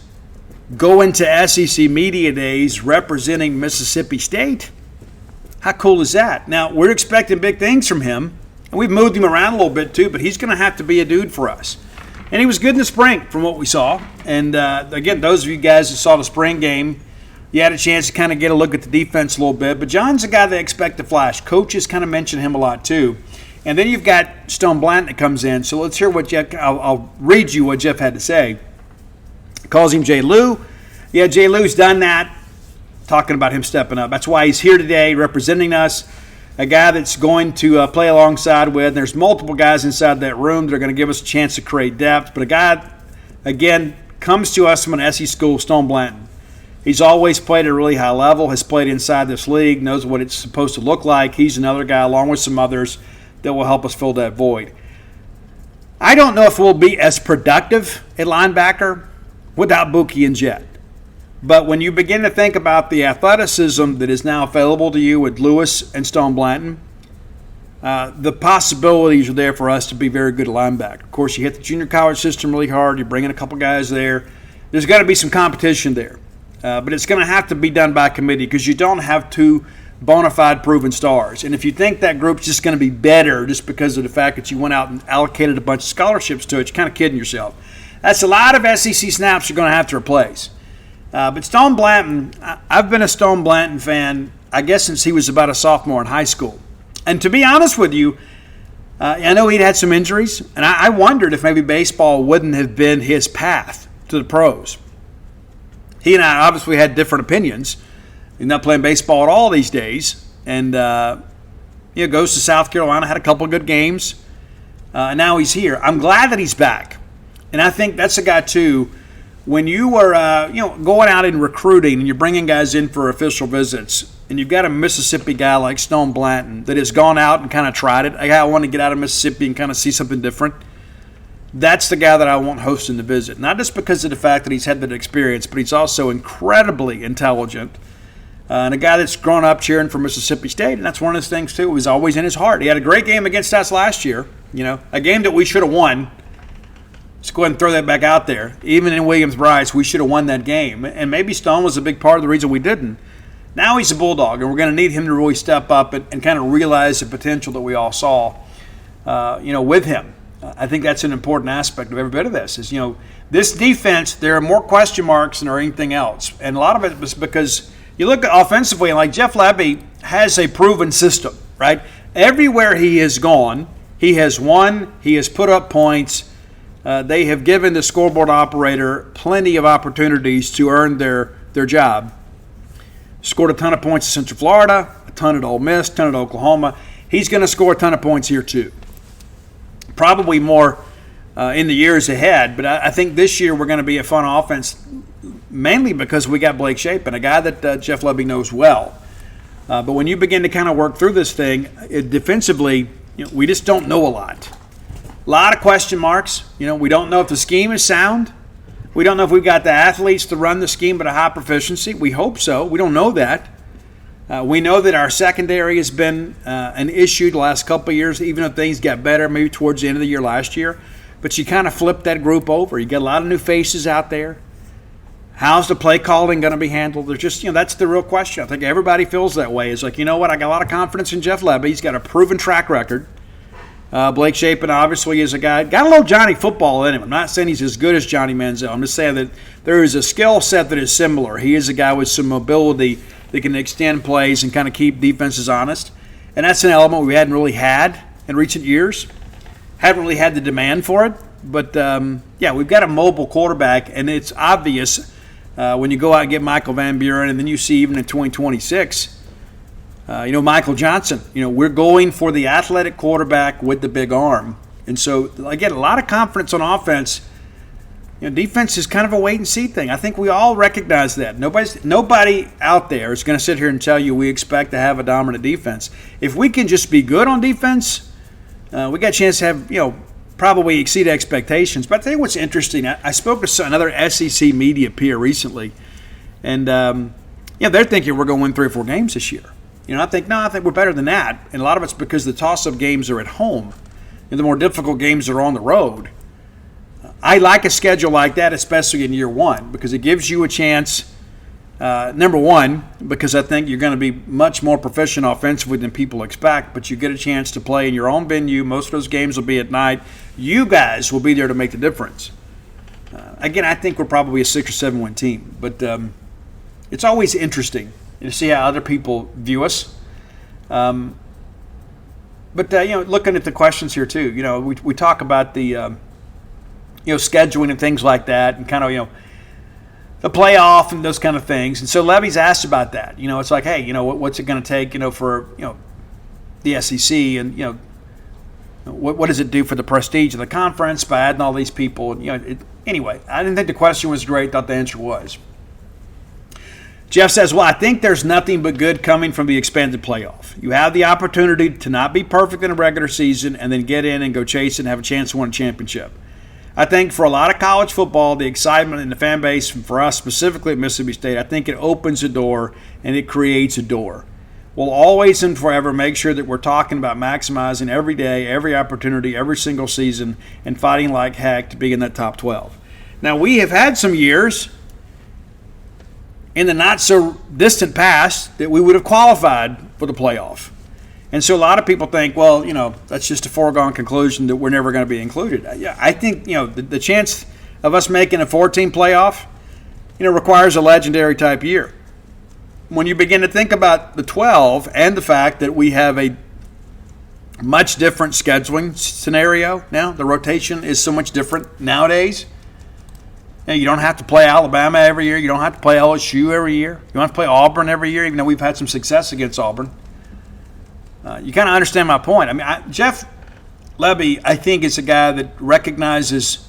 going to SEC Media Days representing Mississippi State. How cool is that? Now, we're expecting big things from him. And we've moved him around a little bit too, but he's going to have to be a dude for us. And he was good in the spring from what we saw. And again, those of you guys that saw the spring game, you had a chance to kind of get a look at the defense a little bit. But John's a guy they expect to flash. Coaches kind of mention him a lot too. And then you've got Stone Blanton that comes in. So let's hear what Jeff – I'll read you what Jeff had to say. Calls him Jay Lou. Yeah, Jay Lou's done that, talking about him stepping up. That's why he's here today representing us, a guy that's going to play alongside with. There's multiple guys inside that room that are going to give us a chance to create depth. But a guy, again, comes to us from an SE school, Stone Blanton. He's always played at a really high level, has played inside this league, knows what it's supposed to look like. He's another guy, along with some others, that will help us fill that void. I don't know if we'll be as productive at linebacker without Buki and Jet. But when you begin to think about the athleticism that is now available to you with Lewis and Stone Blanton, the possibilities are there for us to be very good at linebacker. Of course, you hit the junior college system really hard. You're bringing a couple guys there. There's got to be some competition there. But it's going to have to be done by committee because you don't have two bona fide proven stars. And if you think that group's just going to be better just because of the fact that you went out and allocated a bunch of scholarships to it, you're kind of kidding yourself. That's a lot of SEC snaps you're going to have to replace. But Stone Blanton, I've been a Stone Blanton fan, I guess, since he was about a sophomore in high school. And to be honest with you, I know he'd had some injuries, and I wondered if maybe baseball wouldn't have been his path to the pros. He and I obviously had different opinions. He's not playing baseball at all these days, and goes to South Carolina, had a couple of good games, and now he's here. I'm glad that he's back, and I think that's a guy too. When you are going out and recruiting and you're bringing guys in for official visits, and you've got a Mississippi guy like Stone Blanton that has gone out and kind of tried it. I want to get out of Mississippi and kind of see something different. That's the guy that I want hosting the visit. Not just because of the fact that he's had that experience, but he's also incredibly intelligent. And a guy that's grown up cheering for Mississippi State, and that's one of his things too. It was always in his heart. He had a great game against us last year, a game that we should have won. Let's go ahead and throw that back out there. Even in Williams-Brice, we should have won that game. And maybe Stone was a big part of the reason we didn't. Now he's a Bulldog, and we're going to need him to really step up and kind of realize the potential that we all saw, with him. I think that's an important aspect of every bit of this. Is this defense, there are more question marks than there anything else. And a lot of it was because you look at offensively, and like Jeff Lebby has a proven system, right? Everywhere he has gone, he has won, he has put up points. They have given the scoreboard operator plenty of opportunities to earn their job. Scored a ton of points at Central Florida, a ton at Ole Miss, a ton at Oklahoma. He's going to score a ton of points here too. Probably more in the years ahead, but I think this year we're going to be a fun offense, mainly because we got Blake Shapen, a guy that Jeff Lebby knows well. But when you begin to kind of work through this thing, defensively, we just don't know a lot. A lot of question marks. We don't know if the scheme is sound. We don't know if we've got the athletes to run the scheme at a high proficiency. We hope so. We don't know that. We know that our secondary has been an issue the last couple of years, even if things got better maybe towards the end of the year last year. But you kind of flipped that group over. You got a lot of new faces out there. How's the play calling going to be handled? There's just, that's the real question. I think everybody feels that way. It's like, you know what? I got a lot of confidence in Jeff Lebby. He's got a proven track record. Blake Shapen obviously is a guy, got a little Johnny football in him. I'm not saying he's as good as Johnny Manziel. I'm just saying that there is a skill set that is similar. He is a guy with some mobility that can extend plays and kind of keep defenses honest. And that's an element we hadn't really had in recent years. Haven't really had the demand for it. But, we've got a mobile quarterback, and it's obvious when you go out and get Michael Van Buren, and then you see even in 2026, Michael Johnson, we're going for the athletic quarterback with the big arm. And so, again, a lot of confidence on offense. Defense is kind of a wait-and-see thing. I think we all recognize that. Nobody out there is going to sit here and tell you we expect to have a dominant defense. If we can just be good on defense, we got a chance to have, probably exceed expectations. But I tell you what's interesting. I spoke to another SEC media peer recently, and they're thinking we're going to win 3 or 4 games this year. I think we're better than that. And a lot of it's because the toss-up games are at home, and the more difficult games are on the road. I like a schedule like that, especially in year one, because it gives you a chance, number one, because I think you're going to be much more proficient offensively than people expect, but you get a chance to play in your own venue. Most of those games will be at night. You guys will be there to make the difference. Again, I think we're probably a 6 or 7 win team, but it's always interesting to see how other people view us. But looking at the questions here too, we talk about the scheduling and things like that, and kind of the playoff and those kind of things. And so Levy's asked about that. It's like, hey, what's it going to take, for the SEC, and what does it do for the prestige of the conference by adding all these people? Anyway, I didn't think the question was great. Thought the answer was. Jeff says, well, I think there's nothing but good coming from the expanded playoff. You have the opportunity to not be perfect in a regular season and then get in and go chase and have a chance to win a championship. I think for a lot of college football, the excitement in the fan base, and for us specifically at Mississippi State, I think it opens a door and it creates a door. We'll always and forever make sure that we're talking about maximizing every day, every opportunity, every single season, and fighting like heck to be in that top 12. Now, we have had some years in the not-so-distant past that we would have qualified for the playoff. And so a lot of people think, well, that's just a foregone conclusion that we're never going to be included. Yeah, I think, the chance of us making a 14 playoff, requires a legendary type year. When you begin to think about the 12 and the fact that we have a much different scheduling scenario now, the rotation is so much different nowadays. You don't have to play Alabama every year. You don't have to play LSU every year. You don't have to play Auburn every year, even though we've had some success against Auburn. You kind of understand my point. I mean, Jeff Lebby, I think, is a guy that recognizes,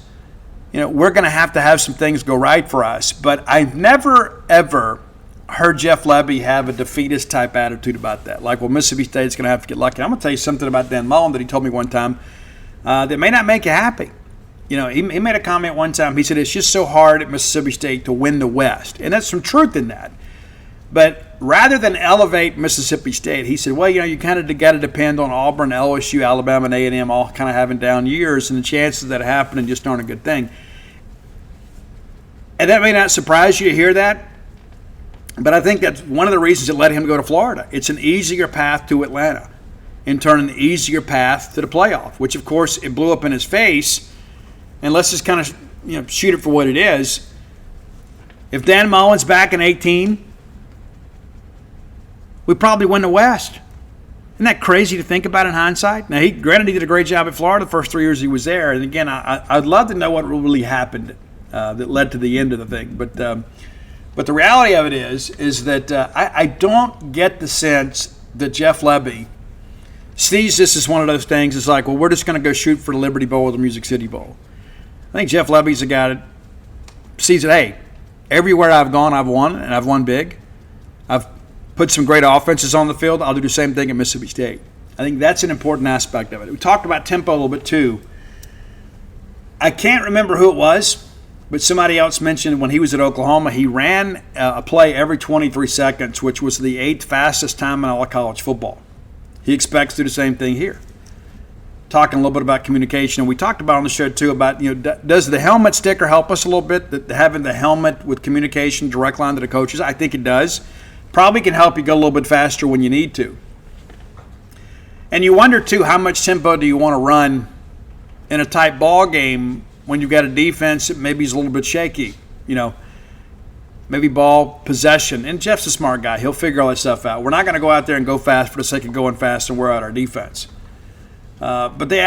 we're going to have some things go right for us. But I've never, ever heard Jeff Lebby have a defeatist type attitude about that. Like, well, Mississippi State's going to have to get lucky. I'm going to tell you something about Dan Mullen that he told me one time that may not make you happy. He made a comment one time. He said, it's just so hard at Mississippi State to win the West. And there's some truth in that. But rather than elevate Mississippi State, he said, well, you kind of got to depend on Auburn, LSU, Alabama, and A&M all kind of having down years, and the chances that happening just aren't a good thing. And that may not surprise you to hear that, but I think that's one of the reasons it led him to go to Florida. It's an easier path to Atlanta, in turn an easier path to the playoff, which, of course, it blew up in his face. And let's just kind of shoot it for what it is. If Dan Mullen's back in 18, we probably win the West. Isn't that crazy to think about in hindsight? Now, granted, he did a great job at Florida the first 3 years he was there. And again, I'd love to know what really happened that led to the end of the thing. But the reality of it is that I don't get the sense that Jeff Lebby sees this as one of those things. It's like, well, we're just going to go shoot for the Liberty Bowl or the Music City Bowl. I think Jeff Lebby's a guy that sees that, hey, everywhere I've gone, I've won, and I've won big. I've put some great offenses on the field. I'll do the same thing at Mississippi State. I think that's an important aspect of it. We talked about tempo a little bit too. I can't remember who it was, but somebody else mentioned when he was at Oklahoma, he ran a play every 23 seconds, which was the 8th fastest time in all of college football. He expects to do the same thing here. Talking a little bit about communication, and we talked about on the show too about, does the helmet sticker help us a little bit? Having the helmet with communication direct line to the coaches, I think it does. Probably can help you go a little bit faster when you need to. And you wonder too, how much tempo do you want to run in a tight ball game when you've got a defense that maybe is a little bit shaky? Maybe ball possession. And Jeff's a smart guy. He'll figure all that stuff out. We're not going to go out there and go fast for the sake of going fast and wear out our defense. But they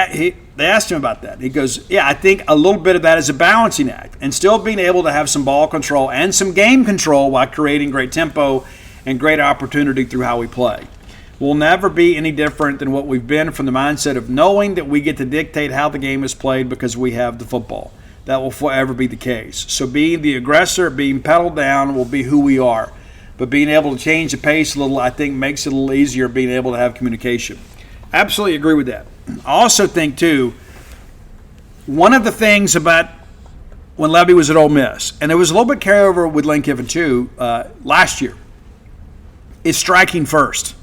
asked him about that. He goes, yeah, I think a little bit of that is a balancing act and still being able to have some ball control and some game control while creating great tempo and great opportunity through how we play. We'll never be any different than what we've been from the mindset of knowing that we get to dictate how the game is played because we have the football. That will forever be the case. So being the aggressor, being pedaled down will be who we are. But being able to change the pace a little, I think, makes it a little easier being able to have communication. Absolutely agree with that. I also think, too, one of the things about when Levy was at Ole Miss, and there was a little bit carryover with Lane Kiffin, too, last year, is striking first.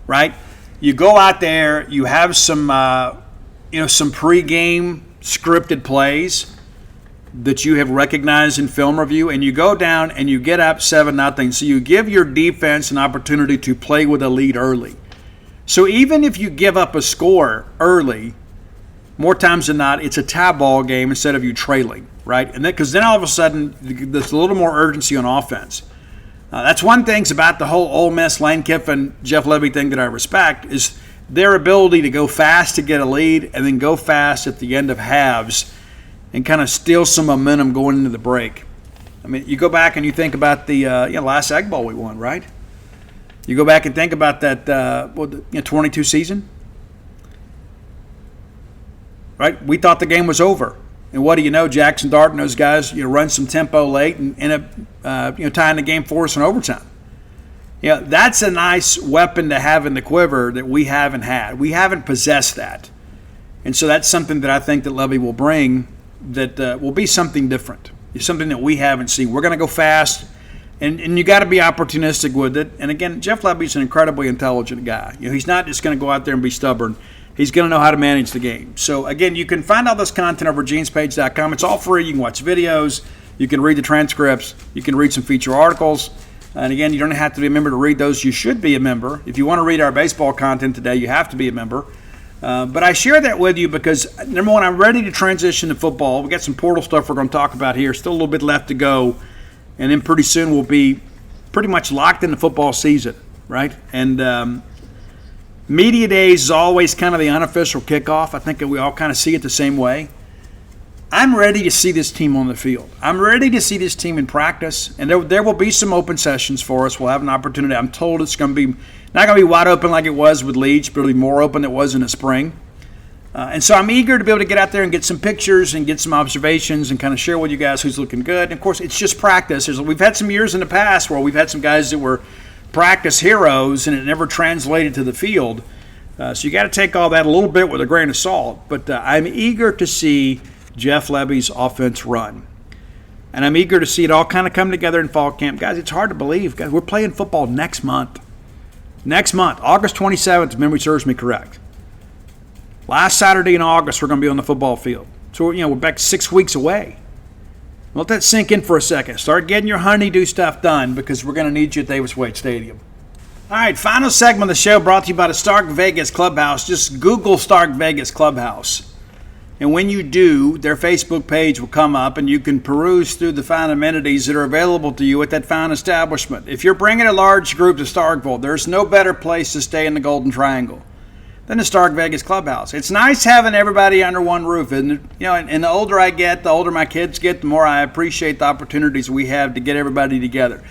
Right? You go out there, you have some pregame scripted plays that you have recognized in film review, and you go down and you get up 7-0. So you give your defense an opportunity to play with a lead early. So even if you give up a score early, more times than not, it's a tie ball game instead of you trailing, right? And because then all of a sudden there's a little more urgency on offense. That's one thing about the whole Ole Miss, Lane Kiffin, Jeff Levy thing that I respect is their ability to go fast to get a lead and then go fast at the end of halves and kind of steal some momentum going into the break. I mean, you go back and you think about the last Egg Bowl we won, right? You go back and think about that 22 season, right? We thought the game was over. And what do you know? Jackson Dart and those guys, run some tempo late and end up, tying the game for us in overtime. That's a nice weapon to have in the quiver that we haven't had. We haven't possessed that, and so that's something that I think that Levy will bring that will be something different. It's something that we haven't seen. We're going to go fast, and you got to be opportunistic with it. And again, Jeff Levy's an incredibly intelligent guy. He's not just going to go out there and be stubborn. He's going to know how to manage the game. So, again, you can find all this content over at genespage.com. It's all free. You can watch videos. You can read the transcripts. You can read some feature articles. And, again, you don't have to be a member to read those. You should be a member. If you want to read our baseball content today, you have to be a member. But I share that with you because, number one, I'm ready to transition to football. We've got some portal stuff we're going to talk about here. Still a little bit left to go. And then pretty soon we'll be pretty much locked into football season, right? And media days is always kind of the unofficial kickoff. I think that we all kind of see it the same way. I'm ready to see this team on the field. I'm ready to see this team in practice, and there will be some open sessions for us. We'll have an opportunity. I'm told it's going to be not going to be wide open like it was with Leach, but it'll be more open than it was in the spring. And so I'm eager to be able to get out there and get some pictures and get some observations and kind of share with you guys who's looking good. And, of course, it's just practice. We've had some years in the past where we've had some guys that were practice heroes and it never translated to the field. So you got to take all that a little bit with a grain of salt. But I'm eager to see Jeff Levy's offense run. And I'm eager to see it all kind of come together in fall camp. Guys, it's hard to believe. Guys, we're playing football next month. Next month, August 27th, if memory serves me correct. Last Saturday in August, we're going to be on the football field. So, we're back 6 weeks away. Let that sink in for a second. Start getting your honeydew stuff done because we're going to need you at Davis Wade Stadium. All right, final segment of the show brought to you by the Stark Vegas Clubhouse. Just Google Stark Vegas Clubhouse. And when you do, their Facebook page will come up and you can peruse through the fine amenities that are available to you at that fine establishment. If you're bringing a large group to Starkville, there's no better place to stay in the Golden Triangle than the Stark Vegas Clubhouse. It's nice having everybody under one roof, isn't it? And the older I get, the older my kids get, the more I appreciate the opportunities we have to get everybody together.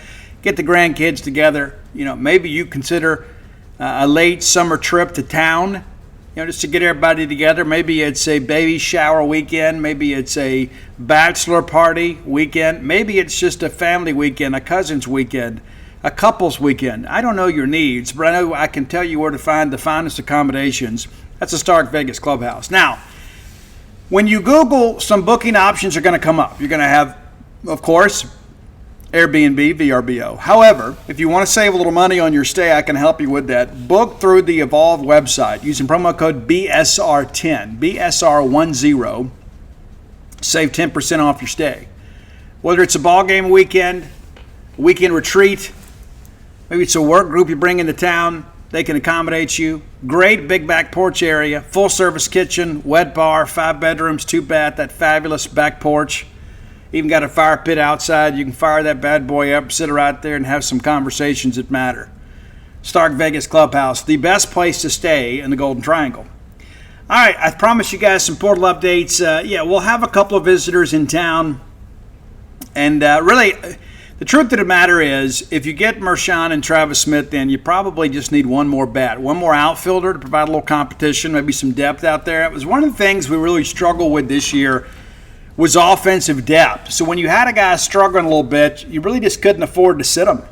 Get the grandkids together. Maybe you consider a late summer trip to town, just to get everybody together. Maybe it's a baby shower weekend. Maybe it's a bachelor party weekend. Maybe it's just a family weekend, a cousin's weekend, a couple's weekend. I don't know your needs, but I know I can tell you where to find the finest accommodations. That's the Stark Vegas Clubhouse. Now, When you Google, some booking options are going to come up. You're going to have, of course, Airbnb, VRBO. However, if you want to save a little money on your stay, I can help you with that. Book through the Evolve website using promo code BSR10, BSR10. Save 10% off your stay. Whether it's a ball game weekend, a weekend retreat, maybe it's a work group you bring into town, they can accommodate you. Great big back porch area, full service kitchen, wet bar, 5 bedrooms, 2 bath, that fabulous back porch. Even got a fire pit outside. You can fire that bad boy up, sit right there and have some conversations that matter. Stark Vegas Clubhouse, the best place to stay in the Golden Triangle. All right, I promised you guys some portal updates. We'll have a couple of visitors in town. And really, the truth of the matter is, if you get Mershon and Travis Smith in, you probably just need one more bat, one more outfielder to provide a little competition, maybe some depth out there. It was one of the things we really struggled with this year was offensive depth. So when you had a guy struggling a little bit, you really just couldn't afford to sit him.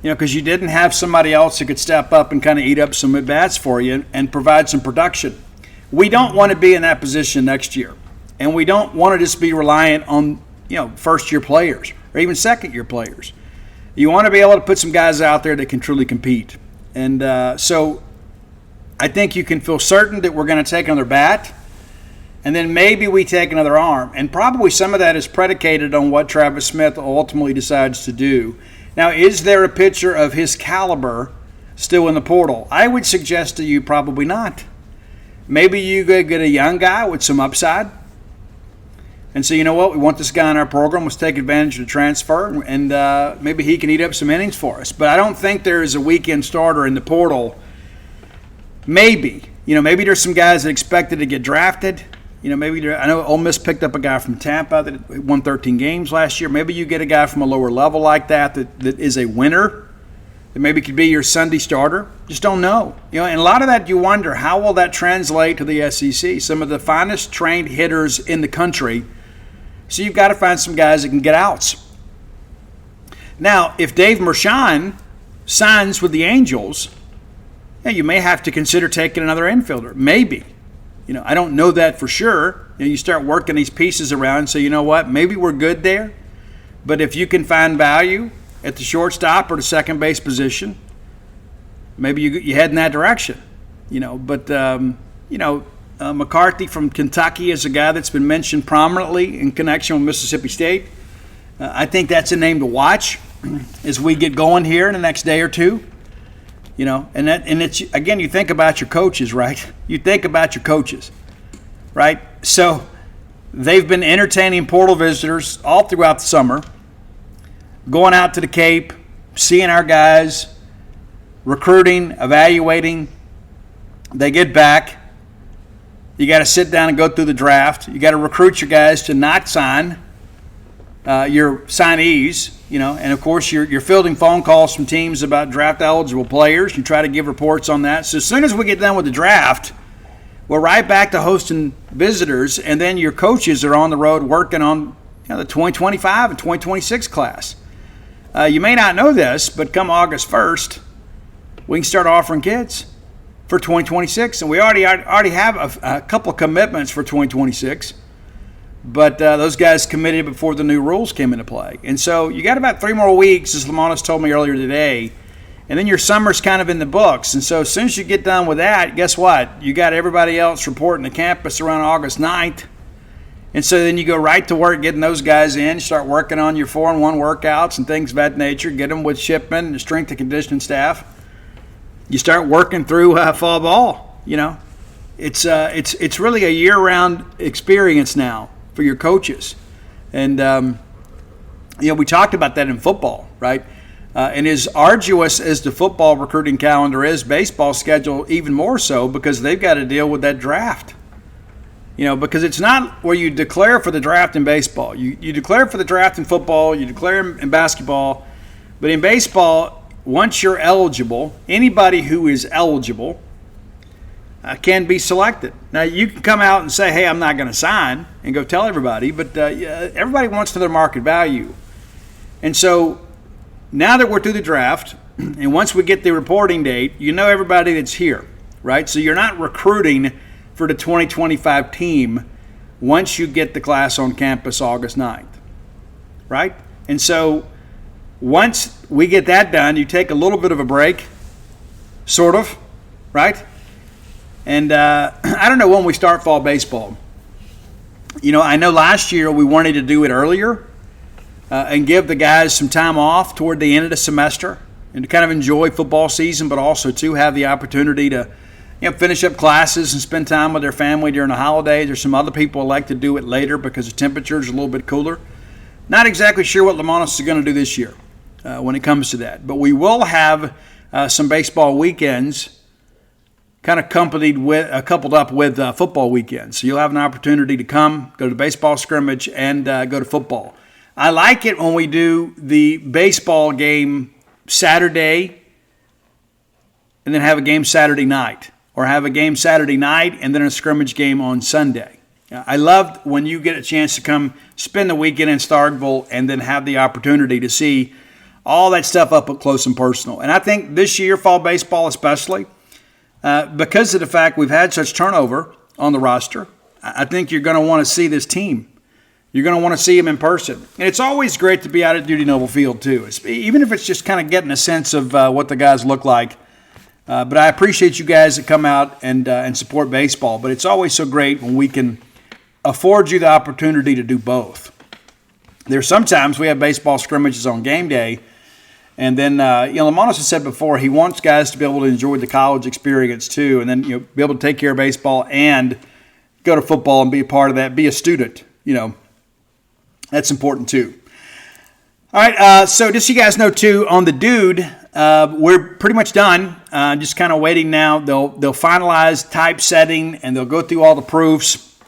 Because you didn't have somebody else who could step up and kind of eat up some at-bats for you and provide some production. We don't want to be in that position next year. And we don't want to just be reliant on, first-year players or even second-year players. You want to be able to put some guys out there that can truly compete. And so I think you can feel certain that we're going to take another bat, and then maybe we take another arm. And probably some of that is predicated on what Travis Smith ultimately decides to do. Now, is there a pitcher of his caliber still in the portal? I would suggest to you probably not. Maybe you get a young guy with some upside and say, you know what, we want this guy in our program. Let's take advantage of the transfer, and maybe he can eat up some innings for us. But I don't think there is a weekend starter in the portal. Maybe. Maybe there's some guys that expected to get drafted. I know Ole Miss picked up a guy from Tampa that won 13 games last year. Maybe you get a guy from a lower level like that is a winner, that maybe could be your Sunday starter. Just don't know. And a lot of that you wonder, how will that translate to the SEC? Some of the finest trained hitters in the country. So you've got to find some guys that can get outs. Now, if Dave Mershon signs with the Angels, you may have to consider taking another infielder. Maybe. I don't know that for sure. You start working these pieces around and say, you know what, maybe we're good there. But if you can find value at the shortstop or the second base position, maybe you head in that direction. McCarthy from Kentucky is a guy that's been mentioned prominently in connection with Mississippi State. I think that's a name to watch as we get going here in the next day or two. And it's, again, you think about your coaches, right? You think about your coaches, right? So they've been entertaining portal visitors all throughout the summer, going out to the Cape, seeing our guys, recruiting, evaluating. They get back. You got to sit down and go through the draft. You got to recruit your guys to not sign your signees. And of course you're fielding phone calls from teams about draft eligible players. You try to give reports on that. So as soon as we get done with the draft, we're right back to hosting visitors, and then your coaches are on the road working on the 2025 and 2026 class. You may not know this, but come August 1st, we can start offering kids for 2026, and we already have a couple of commitments for 2026. But those guys committed before the new rules came into play. And so you got about 3 more weeks, as Lamonis told me earlier today, and then your summer's kind of in the books. And so as soon as you get done with that, guess what? You got everybody else reporting to campus around August 9th. And so then you go right to work getting those guys in, start working on your 4-on-1 workouts and things of that nature, get them with Shipman and the strength and conditioning staff. You start working through fall ball. It's really a year-round experience now for your coaches. And, we talked about that in football, right? And as arduous as the football recruiting calendar is, baseball schedule even more so, because they've got to deal with that draft. Because it's not where you declare for the draft in baseball. You declare for the draft in football, you declare in basketball. But in baseball, once you're eligible, anybody who is eligible can be selected. Now, you can come out and say, hey, I'm not going to sign, and go tell everybody, but everybody wants to their market value. And so now that we're through the draft, and once we get the reporting date, everybody that's here, right? So you're not recruiting for the 2025 team once you get the class on campus August 9th, right? And so once we get that done, you take a little bit of a break, sort of, right? And I don't know when we start fall baseball. I know last year we wanted to do it earlier and give the guys some time off toward the end of the semester and to kind of enjoy football season, but also to have the opportunity to finish up classes and spend time with their family during the holidays. There's some other people like to do it later because the temperatures are a little bit cooler. Not exactly sure what Limonis is going to do this year when it comes to that. But we will have some baseball weekends kind of coupled up with football weekends. So you'll have an opportunity to come, go to baseball scrimmage, and go to football. I like it when we do the baseball game Saturday and then have a game Saturday night, or have a game Saturday night and then a scrimmage game on Sunday. I love when you get a chance to come spend the weekend in Starkville and then have the opportunity to see all that stuff up close and personal. And I think this year, fall baseball especially, because of the fact we've had such turnover on the roster, I think you're going to want to see this team. You're going to want to see them in person. And it's always great to be out at Dudy Noble Field, too, even if it's just kind of getting a sense of what the guys look like. But I appreciate you guys that come out and support baseball. But it's always so great when we can afford you the opportunity to do both. There's sometimes we have baseball scrimmages on game day. And then, Limonis has said before, he wants guys to be able to enjoy the college experience, too, and then be able to take care of baseball and go to football and be a part of that, be a student, That's important, too. All right, so just so you guys know, too, on the Dude, we're pretty much done. Just kind of waiting now. They'll finalize typesetting, and they'll go through all the proofs.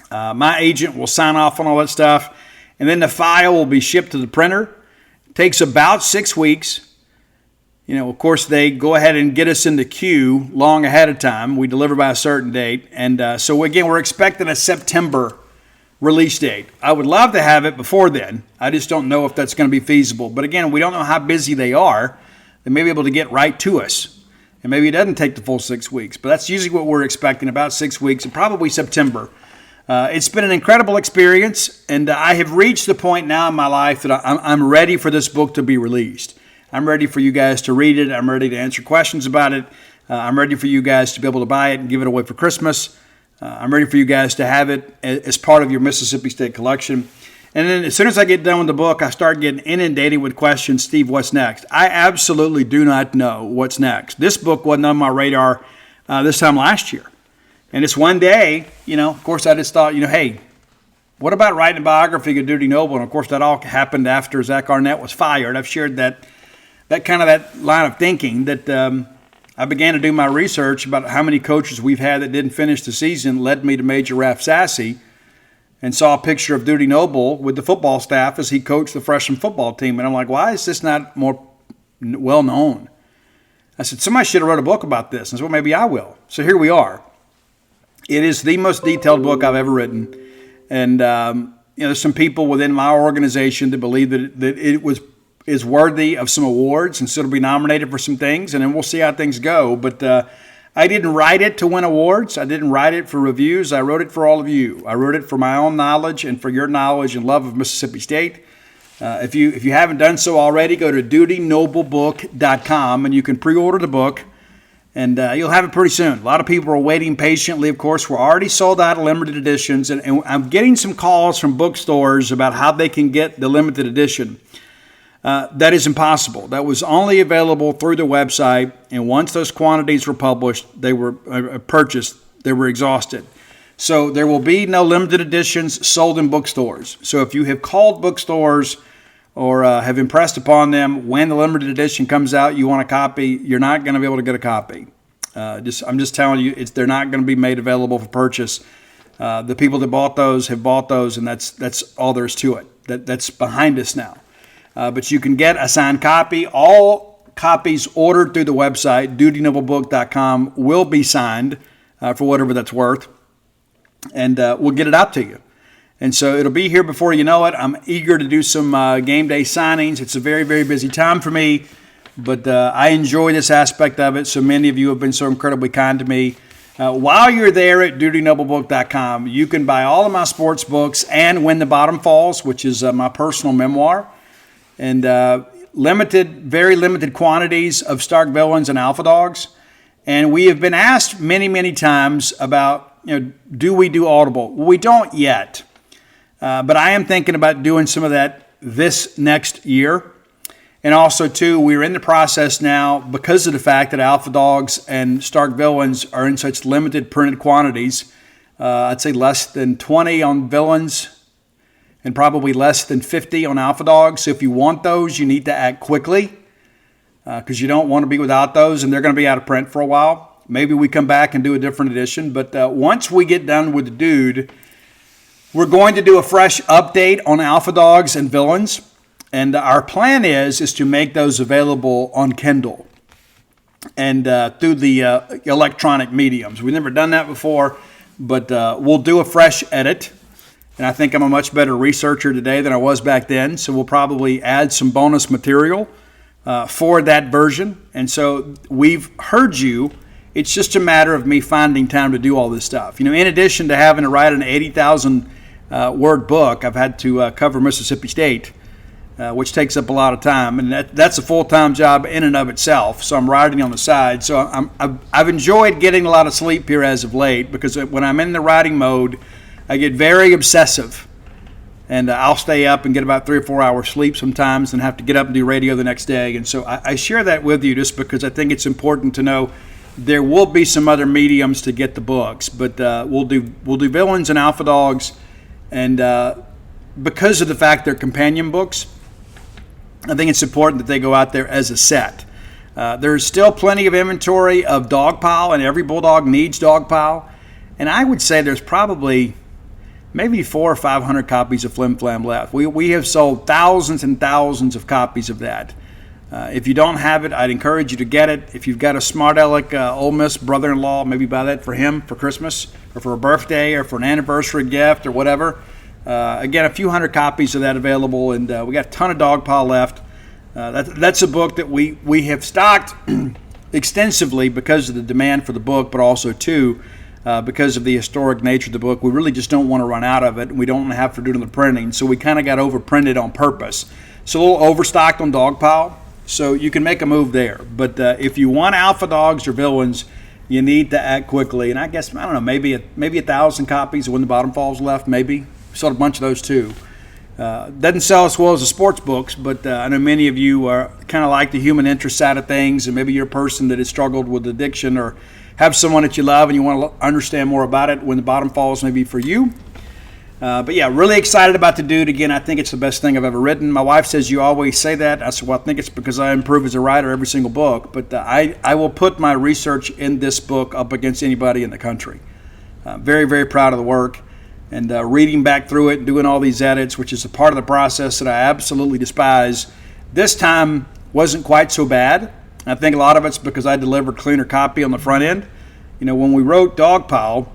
My agent will sign off on all that stuff, and then the file will be shipped to the printer. It takes about 6 weeks. Of course, they go ahead and get us in the queue long ahead of time. We deliver by a certain date. And so, again, we're expecting a September release date. I would love to have it before then. I just don't know if that's going to be feasible. But, again, we don't know how busy they are. They may be able to get right to us. And maybe it doesn't take the full 6 weeks. But that's usually what we're expecting, about 6 weeks, and probably September. It's been an incredible experience, and I have reached the point now in my life that I'm ready for this book to be released. I'm ready for you guys to read it. I'm ready to answer questions about it. I'm ready for you guys to be able to buy it and give it away for Christmas. I'm ready for you guys to have it as part of your Mississippi State collection. And then as soon as I get done with the book, I start getting inundated with questions. Steve, what's next? I absolutely do not know what's next. This book wasn't on my radar this time last year. And it's one day, of course, I just thought, hey, what about writing a biography of Dudy Noble? And, of course, that all happened after Zach Arnett was fired. I've shared that line of thinking that I began to do my research about how many coaches we've had that didn't finish the season led me to Major Raf Sassy, and saw a picture of Dudy Noble with the football staff as he coached the freshman football team. And I'm like, why is this not more well known? I said, somebody should have wrote a book about this. And I said, well, maybe I will. So here we are. It is the most detailed book I've ever written. And, there's some people within my organization that believe that it is worthy of some awards and so it'll be nominated for some things. And then we'll see how things go. But I didn't write it to win awards. I didn't write it for reviews. I wrote it for all of you. I wrote it for my own knowledge and for your knowledge and love of Mississippi State. If you haven't done so already, go to dudynoblebook.com and you can pre-order the book. And you'll have it pretty soon. A lot of people are waiting patiently. Of course, we're already sold out of limited editions. And I'm getting some calls from bookstores about how they can get the limited edition. That is impossible. That was only available through the website. And once those quantities were published, they were purchased, they were exhausted. So there will be no limited editions sold in bookstores. So if you have called bookstores or have impressed upon them when the limited edition comes out, you want a copy, you're not going to be able to get a copy. I'm just telling you, they're not going to be made available for purchase. The people that bought those have bought those, and that's all there is to it. That's behind us now. But you can get a signed copy. All copies ordered through the website, dudynoblebook.com, will be signed for whatever that's worth, and we'll get it out to you. And so it'll be here before you know it. I'm eager to do some game day signings. It's a very, very busy time for me, but I enjoy this aspect of it. So many of you have been so incredibly kind to me. While you're there at dutynoblebook.com, you can buy all of my sports books and When the Bottom Falls, which is my personal memoir, and very limited quantities of Stark Villains and Alpha Dogs. And we have been asked many, many times about, do we do Audible? Well, we don't yet, but I am thinking about doing some of that this next year. And also, too, we're in the process now because of the fact that Alpha Dogs and Stark Villains are in such limited printed quantities. I'd say less than 20 on Villains and probably less than 50 on Alpha Dogs. So if you want those, you need to act quickly because you don't want to be without those, and they're going to be out of print for a while. Maybe we come back and do a different edition. But once we get done with the Dude, we're going to do a fresh update on Alpha Dogs and Villains. And our plan is to make those available on Kindle and through the electronic mediums. We've never done that before, but we'll do a fresh edit. And I think I'm a much better researcher today than I was back then. So we'll probably add some bonus material for that version. And so we've heard you. It's just a matter of me finding time to do all this stuff. In addition to having to write an 80,000 word book, I've had to cover Mississippi State. Which takes up a lot of time, and that's a full-time job in and of itself. So I'm writing on the side. So I've enjoyed getting a lot of sleep here as of late because when I'm in the writing mode, I get very obsessive, and I'll stay up and get about 3 or 4 hours sleep sometimes, and have to get up and do radio the next day. And so I share that with you just because I think it's important to know there will be some other mediums to get the books, but we'll do Villains and Alpha Dogs, and because of the fact they're companion books, I think it's important that they go out there as a set. There's still plenty of inventory of Dogpile, and every Bulldog needs Dogpile. And I would say there's probably maybe 400 or 500 copies of Flim Flam left. We have sold thousands and thousands of copies of that. If you don't have it, I'd encourage you to get it. If you've got a smart aleck Ole Miss brother-in-law, maybe buy that for him for Christmas or for a birthday or for an anniversary gift or whatever. Again, a few hundred copies of that available, and we got a ton of Dogpile left. That's a book that we have stocked extensively because of the demand for the book, but also, too, because of the historic nature of the book. We really just don't want to run out of it, and we don't have to do the printing, so we kind of got overprinted on purpose. So a little overstocked on Dogpile, so you can make a move there. But if you want Alpha Dogs or Villains, you need to act quickly. And I guess, I don't know, maybe 1,000 copies of When the Bottom Falls left, maybe. Sold a bunch of those too. Doesn't sell as well as the sports books, but I know many of you are kind of like the human interest side of things, and maybe you're a person that has struggled with addiction or have someone that you love and you want to understand more about it. When the Bottom Falls may be for you. But yeah, really excited about the Dude. Again, I think it's the best thing I've ever written. My wife says you always say that. I said, well, I think it's because I improve as a writer every single book. But I will put my research in this book up against anybody in the country. Very, very proud of the work. And reading back through it and doing all these edits, which is a part of the process that I absolutely despise, this time wasn't quite so bad. I think a lot of it's because I delivered cleaner copy on the front end. When we wrote Dogpile,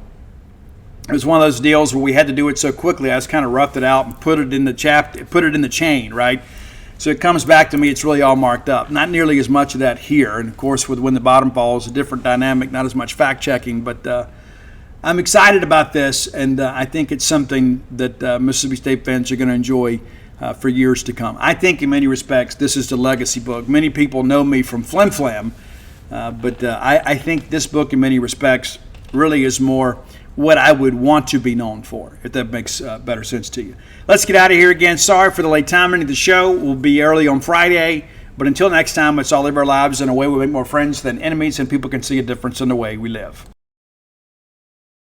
it was one of those deals where we had to do it so quickly. I just kind of roughed it out and put it in the chain, right? So it comes back to me, it's really all marked up. Not nearly as much of that here. And of course, with When the Bottom Falls, a different dynamic, not as much fact checking, but I'm excited about this, and I think it's something that Mississippi State fans are going to enjoy for years to come. I think in many respects, this is the legacy book. Many people know me from Flim Flam, but I think this book in many respects really is more what I would want to be known for, if that makes better sense to you. Let's get out of here again. Sorry for the late timing of the show. We'll be early on Friday, but until next time, let's all live our lives in a way we make more friends than enemies, and people can see a difference in the way we live.